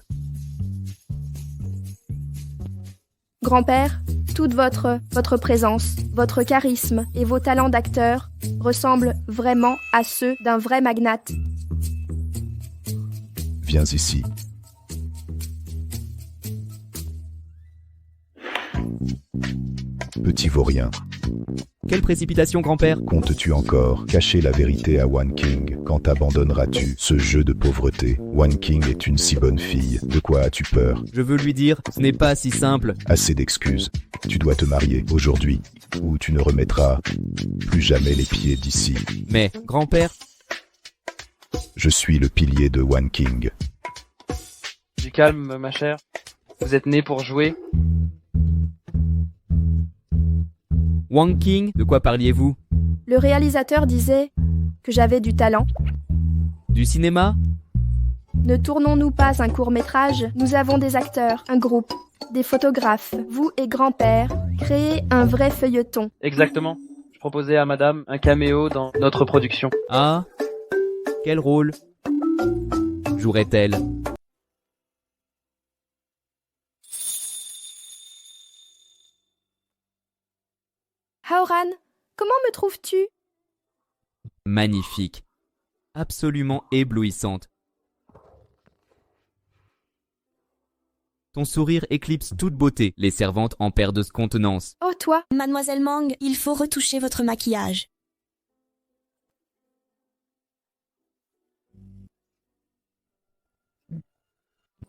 Grand-père, toute votre présence, votre charisme et vos talents d'acteur ressemblent vraiment à ceux d'un vrai magnate. Viens ici. Petit vaurien. Quelle précipitation, grand-père? Comptes-tu encore cacher la vérité à One King? Quand abandonneras-tu ce jeu de pauvreté? One King est une si bonne fille. De quoi as-tu peur? Je veux lui dire, ce n'est pas si simple. Assez d'excuses. Tu dois te marier aujourd'hui, ou tu ne remettras plus jamais les pieds d'ici. Mais, grand-père, Je suis le pilier de One King. Du calme, ma chère. Vous êtes née pour jouer. Wang King, de quoi parliez-vous? Le réalisateur disait que j'avais du talent. Du cinéma? Ne tournons-nous pas un court-métrage? Nous avons des acteurs, un groupe, des photographes, vous et grand-père. Créez un vrai feuilleton. Exactement. Je proposais à madame un caméo dans notre production. Ah? Quel rôle jouerait-elle? Haoran, comment me trouves-tu? Magnifique. Absolument éblouissante. Ton sourire éclipse toute beauté. Les servantes en perdent de contenance. Oh, toi? Mademoiselle Mang, il faut retoucher votre maquillage.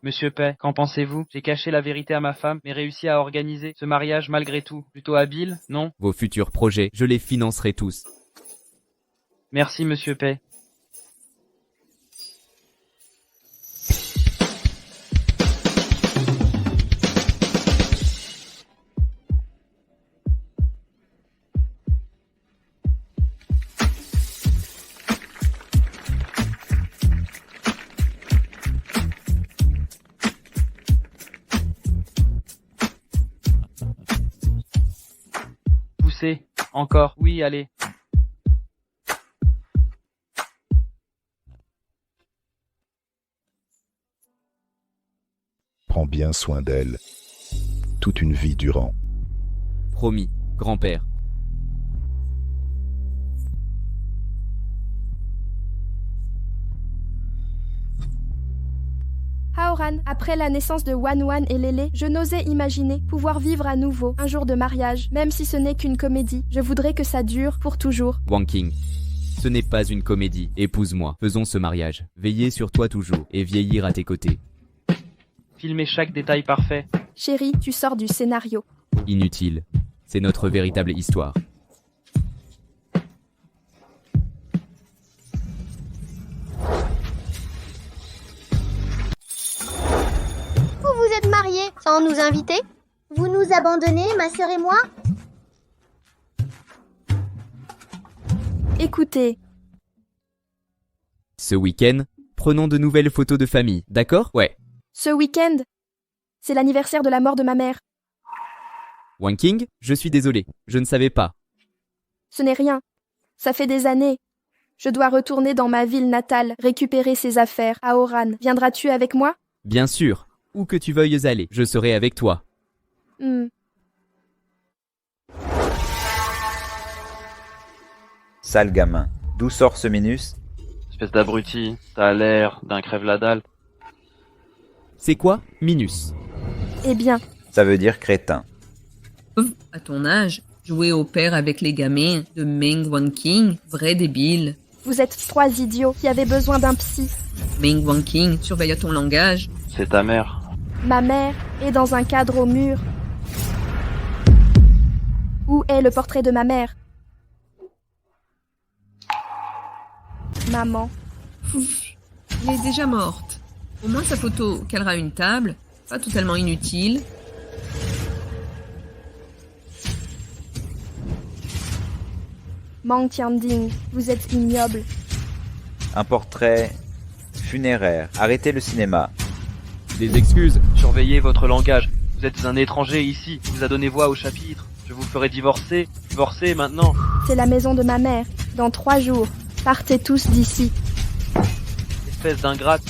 Monsieur Pei, qu'en pensez-vous? J'ai caché la vérité à ma femme, mais réussi à organiser ce mariage malgré tout. Plutôt habile, non? Vos futurs projets, je les financerai tous. Merci, monsieur Pei. Poussez. Encore. Oui, allez. Prends bien soin d'elle, toute une vie durant. Promis, grand-père. Haoran, après la naissance de Wan Wan et Lélé, je n'osais imaginer pouvoir vivre à nouveau un jour de mariage, même si ce n'est qu'une comédie. Je voudrais que ça dure pour toujours. Wang King, ce n'est pas une comédie. Épouse-moi, faisons ce mariage. Veiller sur toi toujours et vieillir à tes côtés. Filmez chaque détail parfait. Chérie, tu sors du scénario. Inutile. C'est notre véritable histoire. Vous êtes mariés sans nous inviter? Vous nous abandonnez, ma sœur et moi? Écoutez, Ce week-end, prenons de nouvelles photos de famille, d'accord? Ouais. ce week-end, c'est l'anniversaire de la mort de ma mère. Wang King, je suis désolé, je ne savais pas. Ce n'est rien. Ça fait des années. Je dois retourner dans ma ville natale, récupérer ses affaires, à Oran. Viendras-tu avec moi? Bien sûr, où que tu veuilles aller, je serai avec toi. Sale gamin. D'où sort ce Minus? Espèce d'abruti. T'as l'air d'un crève-la-dalle. C'est quoi, Minus? Eh bien, Ça veut dire crétin. À ton âge, jouer au père avec les gamins de Meng Wan King, vrai débile. vous êtes 3 idiots qui avaient besoin d'un psy. Meng Wan King, surveille ton langage. C'est ta mère. Ma mère est dans un cadre au mur. Où est le portrait de ma mère? Maman. Elle est déjà morte. Au moins sa photo calera une table, pas totalement inutile. Mang Tianding, vous êtes ignoble. Un portrait funéraire. Arrêtez le cinéma. Des excuses. Surveillez votre langage. Vous êtes un étranger ici. On vous a donné voix au chapitre. Je vous ferai divorcer. Divorcer maintenant. C'est la maison de ma mère. Dans 3 jours. Partez tous d'ici. Espèce d'ingrate.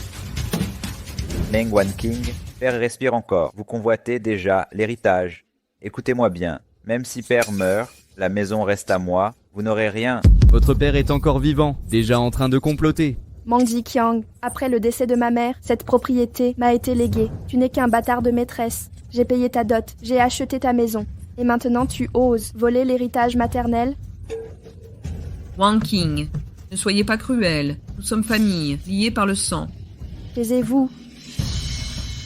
Meng Wan King, père respire encore. Vous convoitez déjà l'héritage. Écoutez-moi bien. Même si père meurt, la maison reste à moi. Vous n'aurez rien. Votre père est encore vivant, déjà en train de comploter. Mang Ziqiang, après le décès de ma mère, cette propriété m'a été léguée. Tu n'es qu'un bâtard de maîtresse. J'ai payé ta dot, j'ai acheté ta maison. Et maintenant tu oses voler l'héritage maternel? Wang King, ne soyez pas cruel. Nous sommes famille, liés par le sang. Taisez-vous.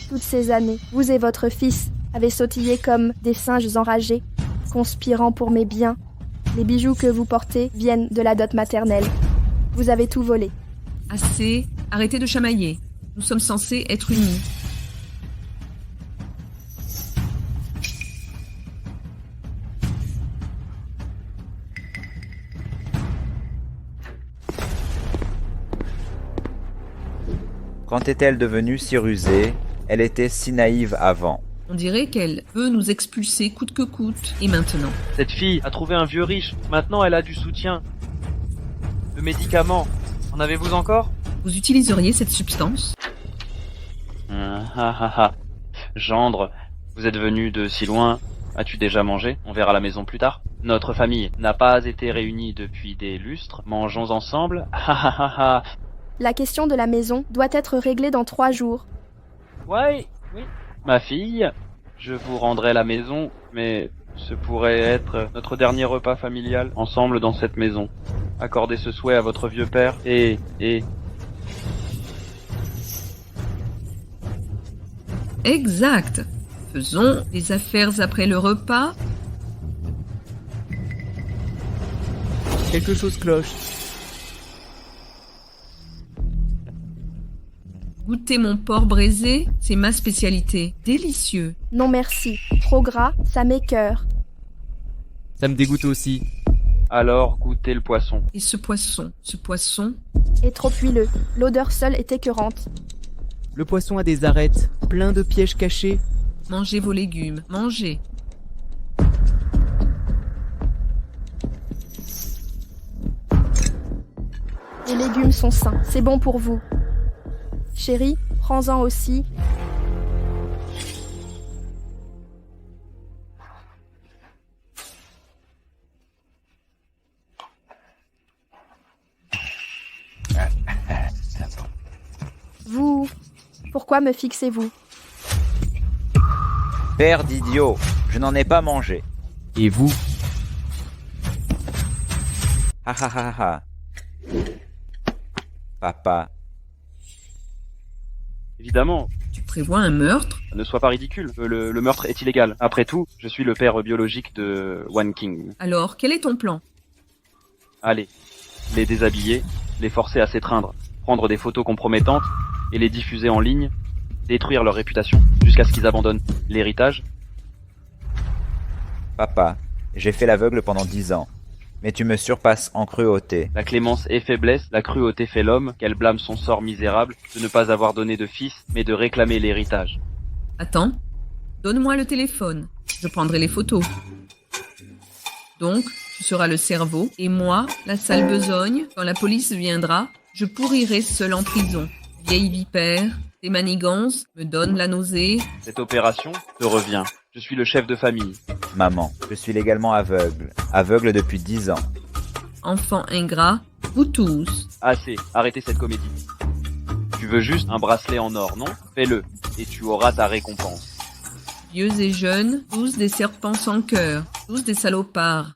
Toutes ces années, vous et votre fils avez sautillé comme des singes enragés, conspirant pour mes biens. Les bijoux que vous portez viennent de la dot maternelle. Vous avez tout volé. Assez, arrêtez de chamailler. Nous sommes censés être unis. Quand est-elle devenue si rusée? Elle était si naïve avant. On dirait qu'elle veut nous expulser coûte que coûte. Et maintenant? Cette fille a trouvé un vieux riche. Maintenant, elle a du soutien. Le médicament. En avez-vous encore? Vous utiliseriez cette substance? Gendre, vous êtes venu de si loin. As-tu déjà mangé? On verra la maison plus tard. Notre famille n'a pas été réunie depuis des lustres. Mangeons ensemble. La question de la maison doit être réglée dans 3 jours. Oui. Ma fille, je vous rendrai la maison, mais ce pourrait être notre dernier repas familial ensemble dans cette maison. Accordez ce souhait à votre vieux père et... Exact. Faisons des affaires après le repas. Quelque chose cloche. Goûtez mon porc braisé, c'est ma spécialité. Délicieux. Non merci. Trop gras, ça m'écœure. Ça me dégoûte aussi. Alors, goûtez le poisson. Et ce poisson est trop huileux. L'odeur seule est écœurante. Le poisson a des arêtes, plein de pièges cachés. Mangez vos légumes, mangez. Les légumes sont sains, c'est bon pour vous. Chérie, prends-en aussi. Vous, pourquoi me fixez-vous? Père d'idiot, je n'en ai pas mangé. Et vous? Ha ha ha ha. Papa. Évidemment. Tu prévois un meurtre? Ne sois pas ridicule. Le meurtre est illégal. Après tout, je suis le père biologique de Wang King. Alors, quel est ton plan? Allez, les déshabiller, les forcer à s'étreindre, prendre des photos compromettantes et les diffuser en ligne, détruire leur réputation jusqu'à ce qu'ils abandonnent l'héritage. Papa, j'ai fait l'aveugle pendant 10 ans. Mais tu me surpasses en cruauté. La clémence est faiblesse, la cruauté fait l'homme, qu'elle blâme son sort misérable de ne pas avoir donné de fils, mais de réclamer l'héritage. Attends, donne-moi le téléphone, je prendrai les photos. Donc, tu seras le cerveau, et moi, la sale besogne, quand la police viendra, je pourrirai seul en prison. Vieille vipère, tes manigances me donnent la nausée. Cette opération te revient. Je suis le chef de famille. Maman, je suis légalement aveugle. Aveugle depuis 10 ans. Enfants ingrats, vous tous. Assez, arrêtez cette comédie. Tu veux juste un bracelet en or, non? Fais-le, et tu auras ta récompense. Vieux et jeunes, tous des serpents sans cœur, tous des salopards.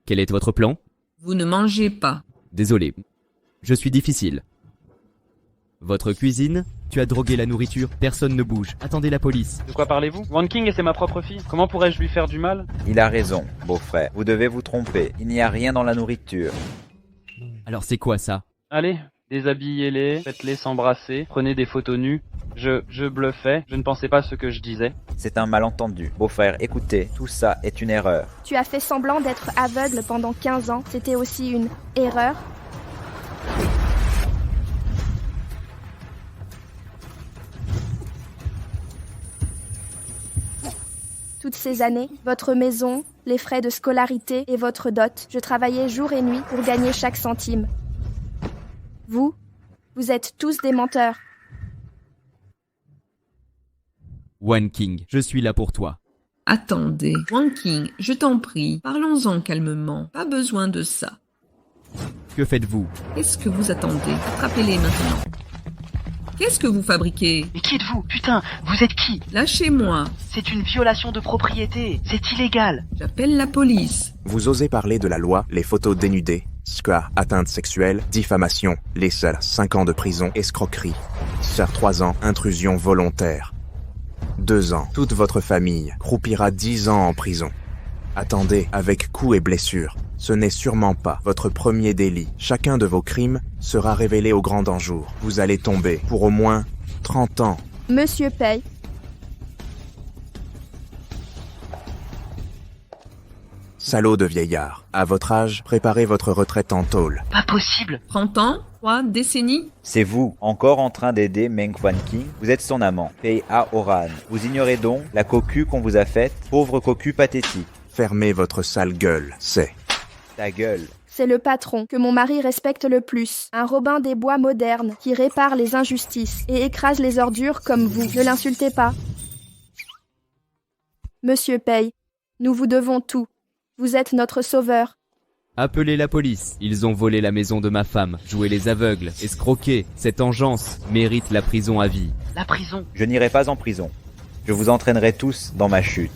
Quel est votre plan? Vous ne mangez pas. Désolé, je suis difficile. Votre cuisine? Tu as drogué la nourriture, personne ne bouge. Attendez la police. De quoi parlez-vous? Wang King, c'est ma propre fille. Comment pourrais-je lui faire du mal? Il a raison, beau-frère. Vous devez vous tromper. Il n'y a rien dans la nourriture. Alors c'est quoi ça? Allez, déshabillez-les, faites-les s'embrasser, prenez des photos nues. Je bluffais, je ne pensais pas ce que je disais. C'est un malentendu. Beau-frère, écoutez, tout ça est une erreur. Tu as fait semblant d'être aveugle pendant 15 ans. C'était aussi une erreur. Toutes ces années, votre maison, les frais de scolarité et votre dot, je travaillais jour et nuit pour gagner chaque centime. Vous êtes tous des menteurs. Wang King, je suis là pour toi. Attendez, Wang King, je t'en prie, parlons-en calmement. Pas besoin de ça. Que faites-vous? Qu'est-ce que vous attendez? Attrapez-les maintenant. Qu'est-ce que vous fabriquez? Mais qui êtes-vous? Putain, vous êtes qui? Lâchez-moi. C'est une violation de propriété. C'est illégal. J'appelle la police. Vous osez parler de la loi, les photos dénudées, SCA, atteinte sexuelle, diffamation, les seuls 5 ans de prison, escroquerie. Sœur 3 ans, intrusion volontaire. 2 ans, toute votre famille croupira 10 ans en prison. Attendez, avec coups et blessures. Ce n'est sûrement pas votre premier délit. Chacun de vos crimes sera révélé au grand jour. Vous allez tomber pour au moins 30 ans. Monsieur Pei, Salaud de vieillard. À votre âge, préparez votre retraite en tôle. Pas possible. 30 ans? 3 décennies? C'est vous, encore en train d'aider Meng Wanking. Vous êtes son amant, Pei Haoran. Vous ignorez donc la cocu qu'on vous a faite, pauvre cocu pathétique. Fermez votre sale gueule, c'est... Ta gueule. c'est le patron que mon mari respecte le plus. Un Robin des Bois moderne qui répare les injustices et écrase les ordures comme vous. Ne l'insultez pas. Monsieur Pei, nous vous devons tout. Vous êtes notre sauveur. Appelez la police. Ils ont volé la maison de ma femme, joué les aveugles, escroqué. Cette engeance mérite la prison à vie. La prison. Je n'irai pas en prison. Je vous entraînerai tous dans ma chute.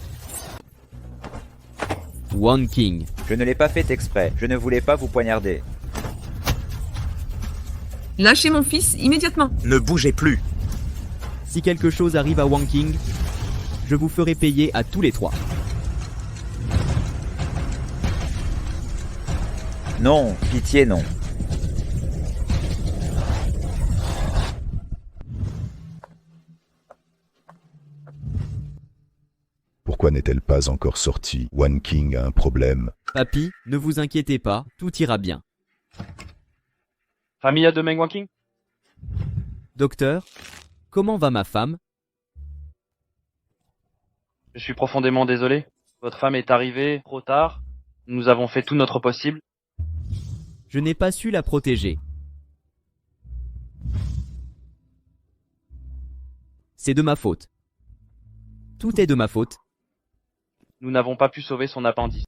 Wanking. Je ne l'ai pas fait exprès. Je ne voulais pas vous poignarder. Lâchez mon fils immédiatement. Ne bougez plus. Si quelque chose arrive à Wanking, je vous ferai payer à tous les 3. Non, pitié non. Pourquoi n'est-elle pas encore sortie? Wanking a un problème. Papy, ne vous inquiétez pas, tout ira bien. Famille de Meng Wanking? Docteur, comment va ma femme? Je suis profondément désolé. Votre femme est arrivée trop tard. Nous avons fait tout notre possible. Je n'ai pas su la protéger. C'est de ma faute. Tout est de ma faute. Nous n'avons pas pu sauver son appendice.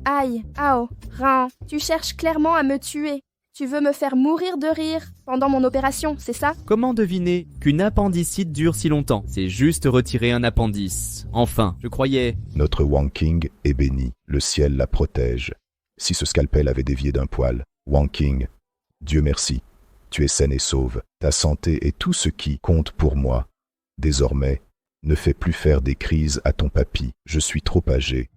Aïe, Ao, Ran, tu cherches clairement à me tuer. Tu veux me faire mourir de rire pendant mon opération, c'est ça? Comment deviner qu'une appendicite dure si longtemps? C'est juste retirer un appendice. Enfin, je croyais... Notre Wanking est bénie. Le ciel la protège. Si ce scalpel avait dévié d'un poil, Wanking, Dieu merci, tu es saine et sauve. Ta santé est tout ce qui compte pour moi. Désormais, ne fais plus faire des crises à ton papy. Je suis trop âgé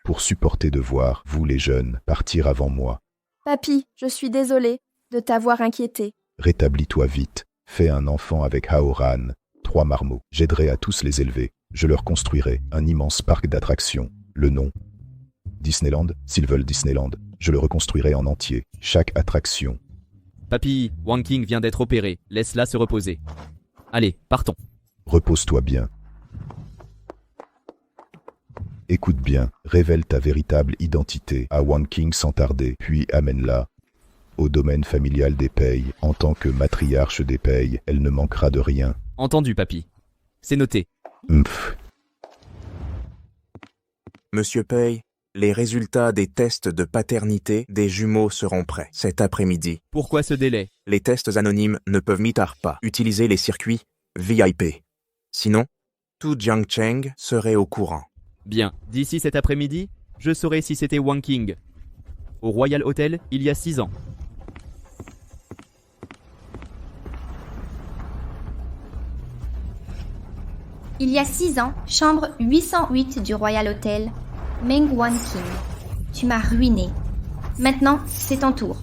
pour supporter de voir, vous les jeunes, partir avant moi. Papy, je suis désolée de t'avoir inquiété. Rétablis-toi vite. Fais un enfant avec Haoran, 3 marmots. J'aiderai à tous les élever. Je leur construirai un immense parc d'attractions. Le nom Disneyland, s'ils veulent Disneyland. Je le reconstruirai en entier. Chaque attraction. Papy, Wanking vient d'être opéré. Laisse-la se reposer. Allez, partons. Repose-toi bien. Écoute bien, révèle ta véritable identité à Wanking sans tarder, puis amène-la au domaine familial des Pei. En tant que matriarche des Pei, elle ne manquera de rien. Entendu, papy. C'est noté. Mph. Monsieur Pei, les résultats des tests de paternité des jumeaux seront prêts cet après-midi. Pourquoi ce délai? Les tests anonymes ne peuvent mitard pas utiliser les circuits VIP. Sinon, tout Jiangcheng serait au courant. Bien, d'ici cet après-midi, je saurai si c'était Wanking. Au Royal Hotel, il y a 6 ans. Il y a 6 ans, chambre 808 du Royal Hotel, Meng Wanking. Tu m'as ruiné. Maintenant, c'est ton tour.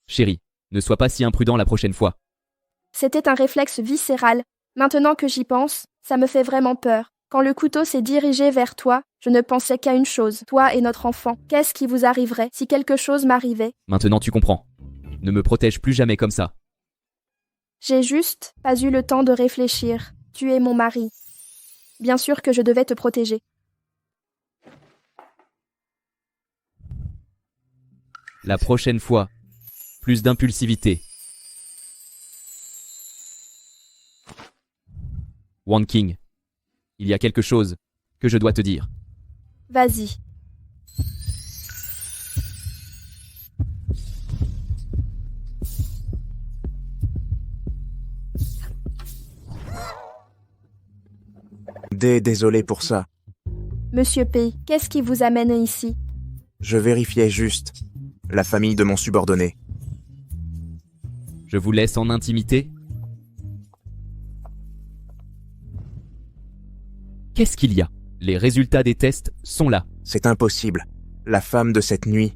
Chérie, ne sois pas si imprudent la prochaine fois. C'était un réflexe viscéral. Maintenant que j'y pense, ça me fait vraiment peur. Quand le couteau s'est dirigé vers toi, je ne pensais qu'à une chose, toi et notre enfant. Qu'est-ce qui vous arriverait si quelque chose m'arrivait? Maintenant tu comprends. Ne me protège plus jamais comme ça. J'ai juste pas eu le temps de réfléchir. Tu es mon mari. Bien sûr que je devais te protéger. La prochaine fois, plus d'impulsivité. Wanking, il y a quelque chose que je dois te dire. Vas-y. Désolé pour ça. Monsieur P, qu'est-ce qui vous amène ici? Je vérifiais juste la famille de mon subordonné. Je vous laisse en intimité. Qu'est-ce qu'il y a? Les résultats des tests sont là. C'est impossible. La femme de cette nuit.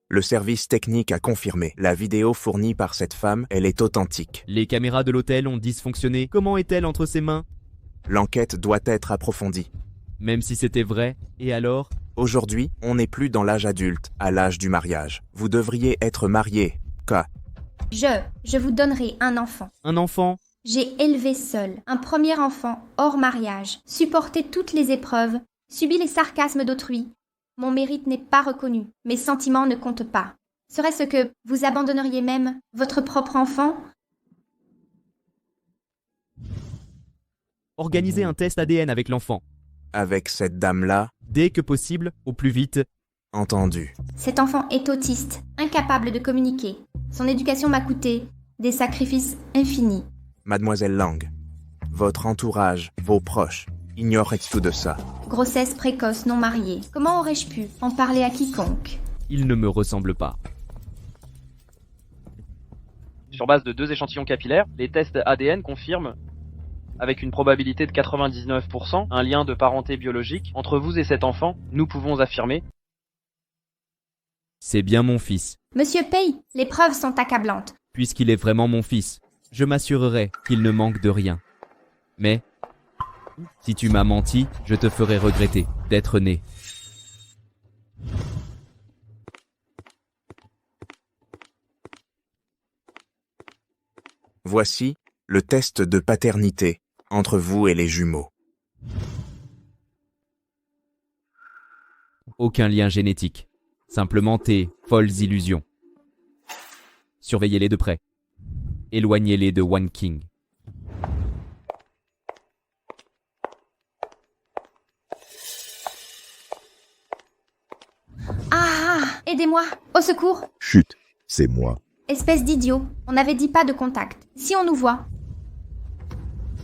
Le service technique a confirmé. La vidéo fournie par cette femme, elle est authentique. Les caméras de l'hôtel ont dysfonctionné. Comment est-elle entre ses mains? L'enquête doit être approfondie. Même si c'était vrai, et alors? Aujourd'hui, on n'est plus dans l'âge adulte, à l'âge du mariage. Vous devriez être marié. Je vous donnerai un enfant. Un enfant? J'ai élevé seul un premier enfant hors mariage, supporté toutes les épreuves, subi les sarcasmes d'autrui. Mon mérite n'est pas reconnu, mes sentiments ne comptent pas. Serait-ce que vous abandonneriez même votre propre enfant? Organisez un test ADN avec l'enfant. Avec cette dame-là? Dès que possible, au plus vite. Entendu. Cet enfant est autiste, incapable de communiquer. Son éducation m'a coûté des sacrifices infinis. Mademoiselle Lang, votre entourage, vos proches, ignoraient tout de ça. Grossesse précoce non mariée. Comment aurais-je pu en parler à quiconque? Il ne me ressemble pas. Sur base de 2 échantillons capillaires, les tests ADN confirment, avec une probabilité de 99%, un lien de parenté biologique entre vous et cet enfant. Nous pouvons affirmer. C'est bien mon fils. Monsieur Pei, les preuves sont accablantes. Puisqu'il est vraiment mon fils, je m'assurerai qu'il ne manque de rien. Mais, si tu m'as menti, je te ferai regretter d'être né. Voici le test de paternité entre vous et les jumeaux. Aucun lien génétique. Simplement tes folles illusions. Surveillez-les de près. Éloignez-les de Wan King. Aidez-moi! Au secours! Chut, c'est moi. Espèce d'idiot, on n'avait dit pas de contact. Si on nous voit.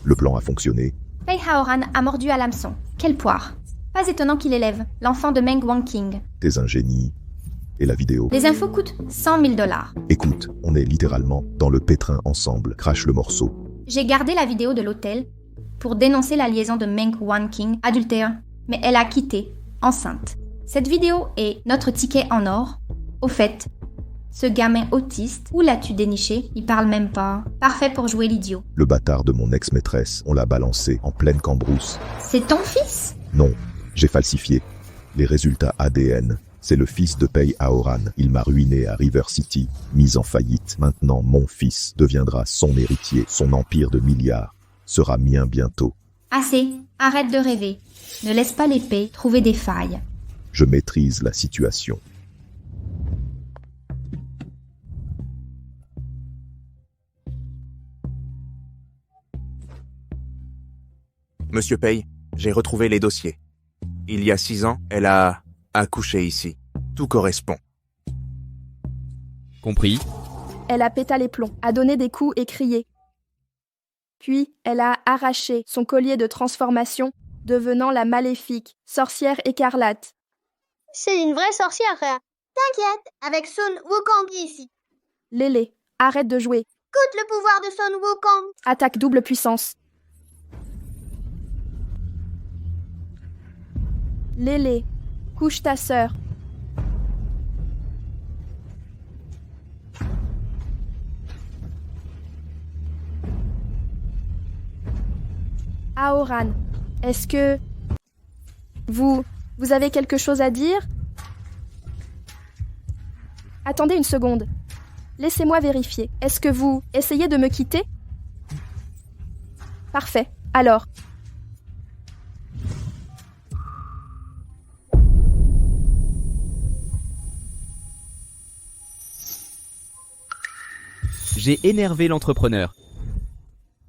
Le plan a fonctionné. Pei Haoran a mordu à l'hameçon. Quelle poire! Pas étonnant qu'il élève l'enfant de Meng Wanking. T'es un génie. Et la vidéo? Les infos coûtent 100 000 $. Écoute, on est littéralement dans le pétrin ensemble. Crache le morceau. J'ai gardé la vidéo de l'hôtel pour dénoncer la liaison de Meng Wanking, adultère, mais elle a quitté, enceinte. Cette vidéo est notre ticket en or. Au fait, ce gamin autiste, où l'as-tu déniché? Il parle même pas. Parfait pour jouer l'idiot. Le bâtard de mon ex-maîtresse, on l'a balancé en pleine cambrousse. C'est ton fils? Non, j'ai falsifié. Les résultats ADN, c'est le fils de Pei Haoran. Il m'a ruiné à River City, mis en faillite. Maintenant, mon fils deviendra son héritier. Son empire de milliards sera mien bientôt. Assez, arrête de rêver. Ne laisse pas l'épée trouver des failles. Je maîtrise la situation. Monsieur Pei, j'ai retrouvé les dossiers. Il y a 6 ans, elle a accouché ici. Tout correspond. Compris? Elle a pété les plombs, a donné des coups et crié. Puis, elle a arraché son collier de transformation, devenant la maléfique sorcière écarlate. C'est une vraie sorcière. T'inquiète, avec Sun Wukong ici. Lélé, arrête de jouer. Écoute le pouvoir de Sun Wukong. Attaque double puissance. Lélé, couche ta sœur. Haoran, est-ce que... Vous avez quelque chose à dire? Attendez une seconde. Laissez-moi vérifier. Est-ce que vous essayez de me quitter? Parfait. Alors... J'ai énervé l'entrepreneur.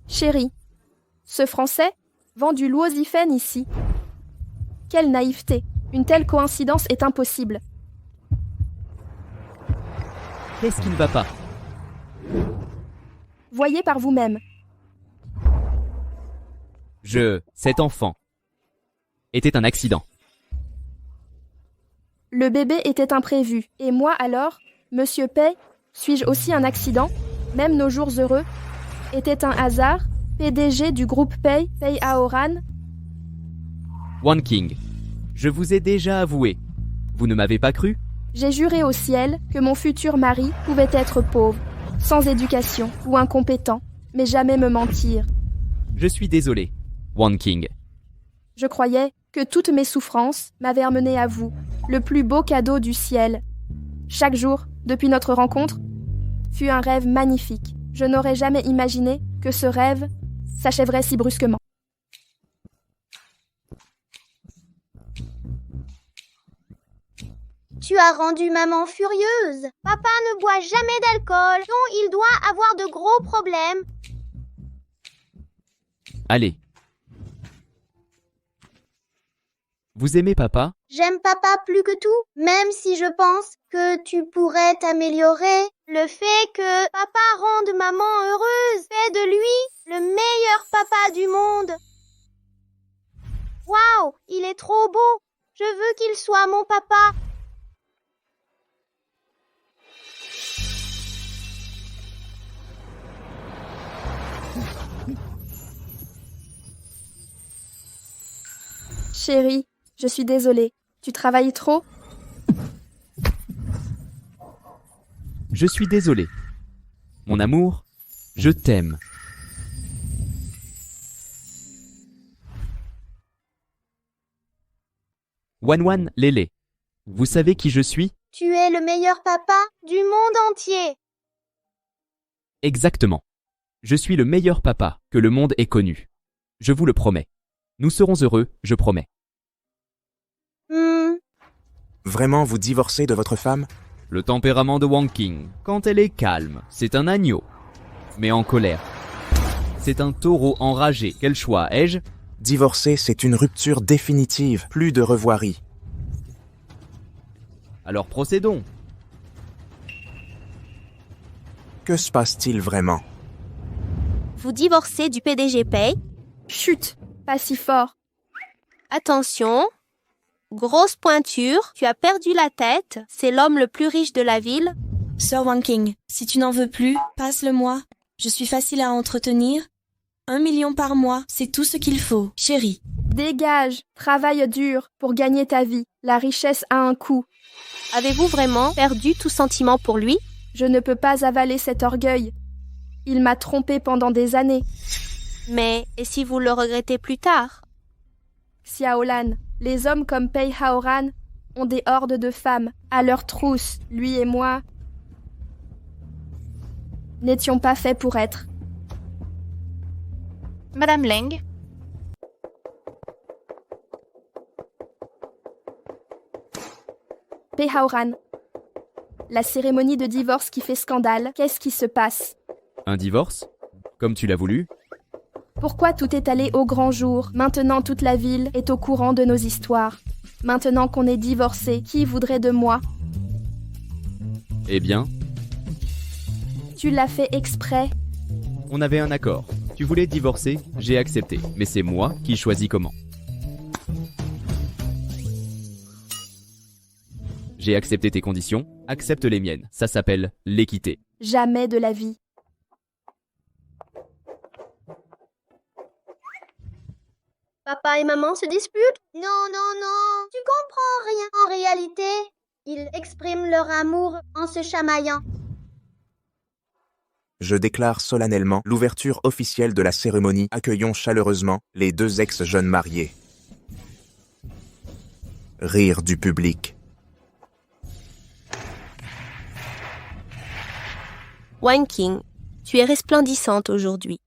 Chérie, ce Français vend du Luozifène ici. Quelle naïveté! Une telle coïncidence est impossible. Qu'est-ce qui ne va pas? Voyez par vous-même. Cet enfant était un accident. Le bébé était imprévu. Et moi alors, Monsieur Pei, suis-je aussi un accident? Même nos jours heureux était un hasard? PDG du groupe Pei Aoran? Wan King, je vous ai déjà avoué. Vous ne m'avez pas cru? J'ai juré au ciel que mon futur mari pouvait être pauvre, sans éducation ou incompétent, mais jamais me mentir. Je suis désolé, Wan King. Je croyais que toutes mes souffrances m'avaient amené à vous, le plus beau cadeau du ciel. Chaque jour, depuis notre rencontre, fut un rêve magnifique. Je n'aurais jamais imaginé que ce rêve s'achèverait si brusquement. Tu as rendu maman furieuse. Papa ne boit jamais d'alcool, donc il doit avoir de gros problèmes. Allez. Vous aimez papa? J'aime papa plus que tout, même si je pense que tu pourrais t'améliorer. Le fait que papa rende maman heureuse fait de lui le meilleur papa du monde. Waouh, il est trop beau. Je veux qu'il soit mon papa. Chérie, je suis désolée. Tu travailles trop? Je suis désolé. Mon amour, je t'aime. Wan Lélé, vous savez qui je suis? Tu es le meilleur papa du monde entier. Exactement. Je suis le meilleur papa que le monde ait connu. Je vous le promets. Nous serons heureux, je promets. Vraiment, vous divorcez de votre femme? Le tempérament de Wan King, quand elle est calme, c'est un agneau. Mais en colère, c'est un taureau enragé. Quel choix ai-je? Divorcer, c'est une rupture définitive, plus de revoirie. Alors procédons. Que se passe-t-il vraiment? Vous divorcez du PDG Pei? Chut, pas si fort. Attention. Grosse pointure, tu as perdu la tête, c'est l'homme le plus riche de la ville. Sir Wan King, si tu n'en veux plus, passe-le-moi. Je suis facile à entretenir. 1 million par mois, c'est tout ce qu'il faut, chérie. Dégage, travaille dur pour gagner ta vie. La richesse a un coût. Avez-vous vraiment perdu tout sentiment pour lui? Je ne peux pas avaler cet orgueil. Il m'a trompé pendant des années. Mais, et si vous le regrettez plus tard? Xiaolan, les hommes comme Pei Haoran ont des hordes de femmes à leur trousse. Lui et moi n'étions pas faits pour être. Madame Leng, Pei Haoran, la cérémonie de divorce qui fait scandale, qu'est-ce qui se passe? Un divorce? Comme tu l'as voulu? Pourquoi tout est allé au grand jour? Maintenant toute la ville est au courant de nos histoires. Maintenant qu'on est divorcé, qui voudrait de moi? Eh bien, Tu l'as fait exprès. on avait un accord. Tu voulais divorcer, j'ai accepté. Mais c'est moi qui choisis comment. J'ai accepté tes conditions, accepte les miennes. Ça s'appelle l'équité. Jamais de la vie. Papa et maman se disputent? Non, tu comprends rien. En réalité, ils expriment leur amour en se chamaillant. Je déclare solennellement l'ouverture officielle de la cérémonie. Accueillons chaleureusement les deux ex-jeunes mariés. Rire du public. Wan King, tu es resplendissante aujourd'hui.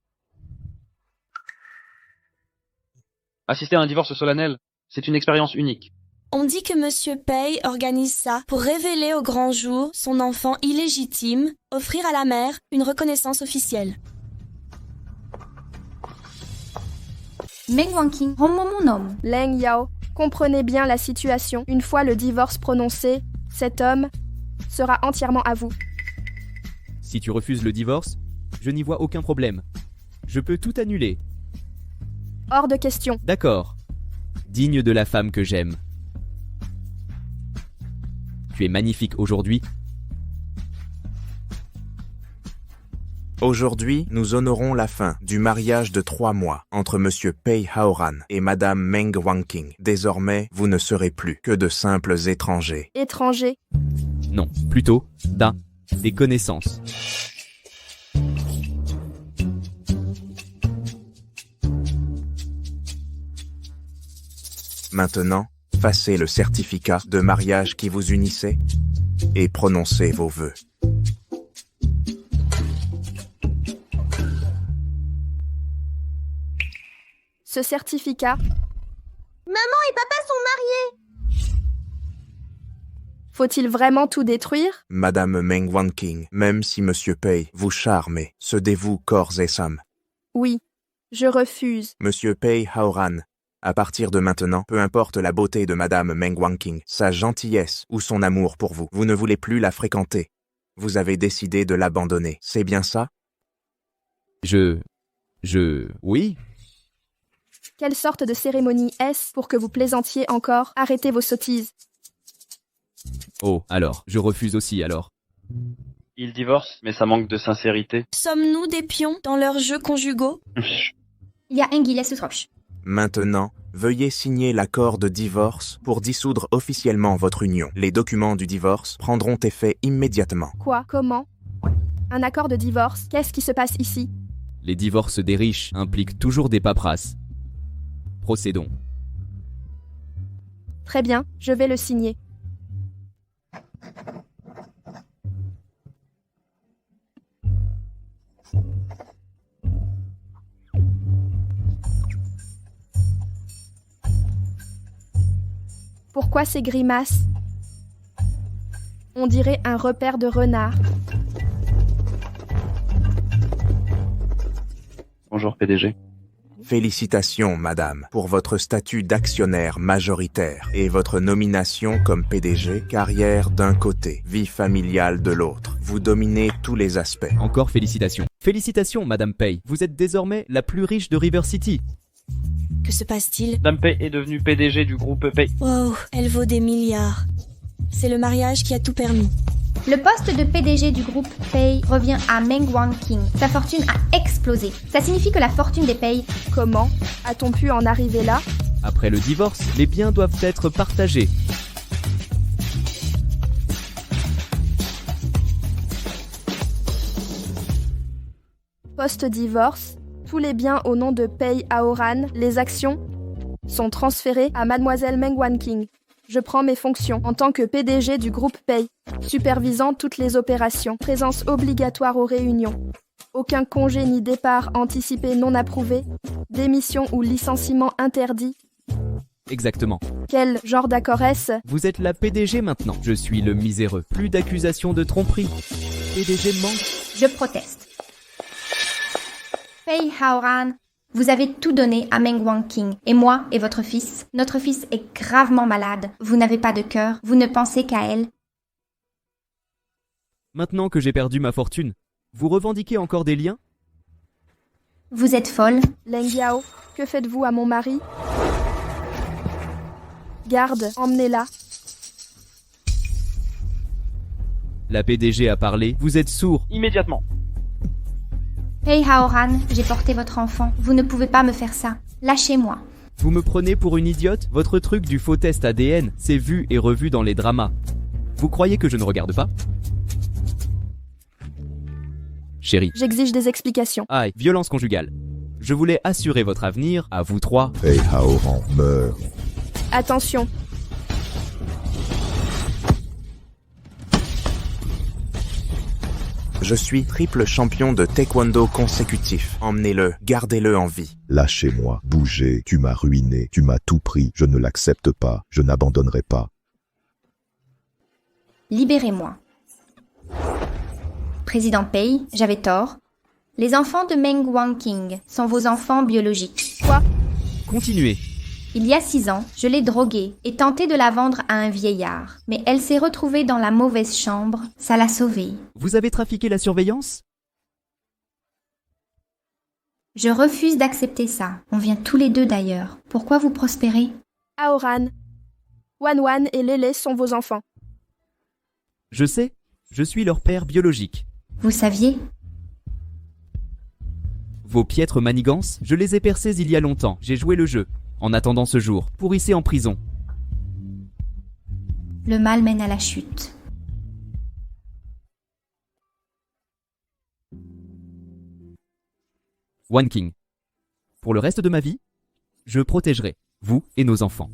Assister à un divorce solennel, c'est une expérience unique. On dit que Monsieur Pei organise ça pour révéler au grand jour son enfant illégitime, offrir à la mère une reconnaissance officielle. Meng Wanqing, rends-moi mon homme. Leng Yao, comprenez bien la situation. Une fois le divorce prononcé, cet homme sera entièrement à vous. Si tu refuses le divorce, je n'y vois aucun problème. Je peux tout annuler. Hors de question. D'accord. Digne de la femme que j'aime. Tu es magnifique aujourd'hui. Aujourd'hui, nous honorons la fin du mariage de 3 mois entre Monsieur Pei Haoran et Madame Meng Wanqing. Désormais, vous ne serez plus que de simples étrangers. Étranger. Non, plutôt des connaissances. Maintenant, passez le certificat de mariage qui vous unissait et prononcez vos vœux. Ce certificat. Maman et papa sont mariés. Faut-il vraiment tout détruire? Madame Meng Wanqing, même si Monsieur Pei vous charme et se dévoue corps et âme. Oui, je refuse. Monsieur Pei Haoran, à partir de maintenant, peu importe la beauté de Madame Meng Wanqing, sa gentillesse ou son amour pour vous, vous ne voulez plus la fréquenter. Vous avez décidé de l'abandonner, c'est bien ça? Oui. Quelle sorte de cérémonie est-ce pour que vous plaisantiez encore? Arrêtez vos sottises. Oh, alors, je refuse aussi alors. Ils divorcent, mais ça manque de sincérité. Sommes-nous des pions dans leurs jeux conjugaux? Il y a Enguilles-Roche. Maintenant, veuillez signer l'accord de divorce pour dissoudre officiellement votre union. Les documents du divorce prendront effet immédiatement. Quoi? Comment? Un accord de divorce? Qu'est-ce qui se passe ici? Les divorces des riches impliquent toujours des paperasses. Procédons. Très bien, je vais le signer. Pourquoi ces grimaces? On dirait un repère de renard. Bonjour PDG. Félicitations, madame, pour votre statut d'actionnaire majoritaire et votre nomination comme PDG, carrière d'un côté, vie familiale de l'autre. Vous dominez tous les aspects. Encore félicitations. Félicitations, Madame Pei. Vous êtes désormais la plus riche de River City. Que se passe-t-il? Madame Pei est devenue PDG du groupe Pei. Wow, elle vaut des milliards. C'est le mariage qui a tout permis. Le poste de PDG du groupe Pei revient à Meng Wanqing. Sa fortune a explosé. Ça signifie que la fortune des Pei... Comment a-t-on pu en arriver là? Après le divorce, les biens doivent être partagés. Post-divorce, tous les biens au nom de Pei Haoran, les actions, sont transférés à Mademoiselle Meng Wanqing. Je prends mes fonctions en tant que PDG du groupe Pei, supervisant toutes les opérations. Présence obligatoire aux réunions. Aucun congé ni départ anticipé non approuvé. Démission ou licenciement interdit. Exactement. Quel genre d'accord est-ce? Vous êtes la PDG maintenant. Je suis le miséreux. Plus d'accusations de tromperie. PDG manque. Je proteste. Pei Haoran, vous avez tout donné à Meng Wanqing. Et moi et votre fils, notre fils est gravement malade. Vous n'avez pas de cœur, vous ne pensez qu'à elle. Maintenant que j'ai perdu ma fortune, vous revendiquez encore des liens? Vous êtes folle. Leng Yao, que faites-vous à mon mari? Garde, emmenez-la. La PDG a parlé, vous êtes sourd. Immédiatement. Pei Haoran, j'ai porté votre enfant. Vous ne pouvez pas me faire ça. Lâchez-moi. Vous me prenez pour une idiote? Votre truc du faux test ADN, c'est vu et revu dans les dramas. Vous croyez que je ne regarde pas? Chérie. J'exige des explications. Aïe, violence conjugale. Je voulais assurer votre avenir, à vous trois. Pei Haoran meurt. Attention. Je suis triple champion de taekwondo consécutif. Emmenez-le, gardez-le en vie. Lâchez-moi, bougez, tu m'as ruiné, tu m'as tout pris, je ne l'accepte pas, je n'abandonnerai pas. Libérez-moi. Président Pei, j'avais tort. Les enfants de Meng Wanqing sont vos enfants biologiques. Quoi? Continuez. Il y a 6 ans, je l'ai droguée et tenté de la vendre à un vieillard. Mais elle s'est retrouvée dans la mauvaise chambre, ça l'a sauvée. Vous avez trafiqué la surveillance? Je refuse d'accepter ça. On vient tous les deux d'ailleurs. Pourquoi vous prospérez? Aoran, Wan et Lélé sont vos enfants. Je sais, je suis leur père biologique. Vous saviez? Vos piètres manigances, je les ai percées il y a longtemps. J'ai joué le jeu. En attendant ce jour, pourrissez en prison. Le mal mène à la chute. Wanqing. Pour le reste de ma vie, je protégerai vous et nos enfants.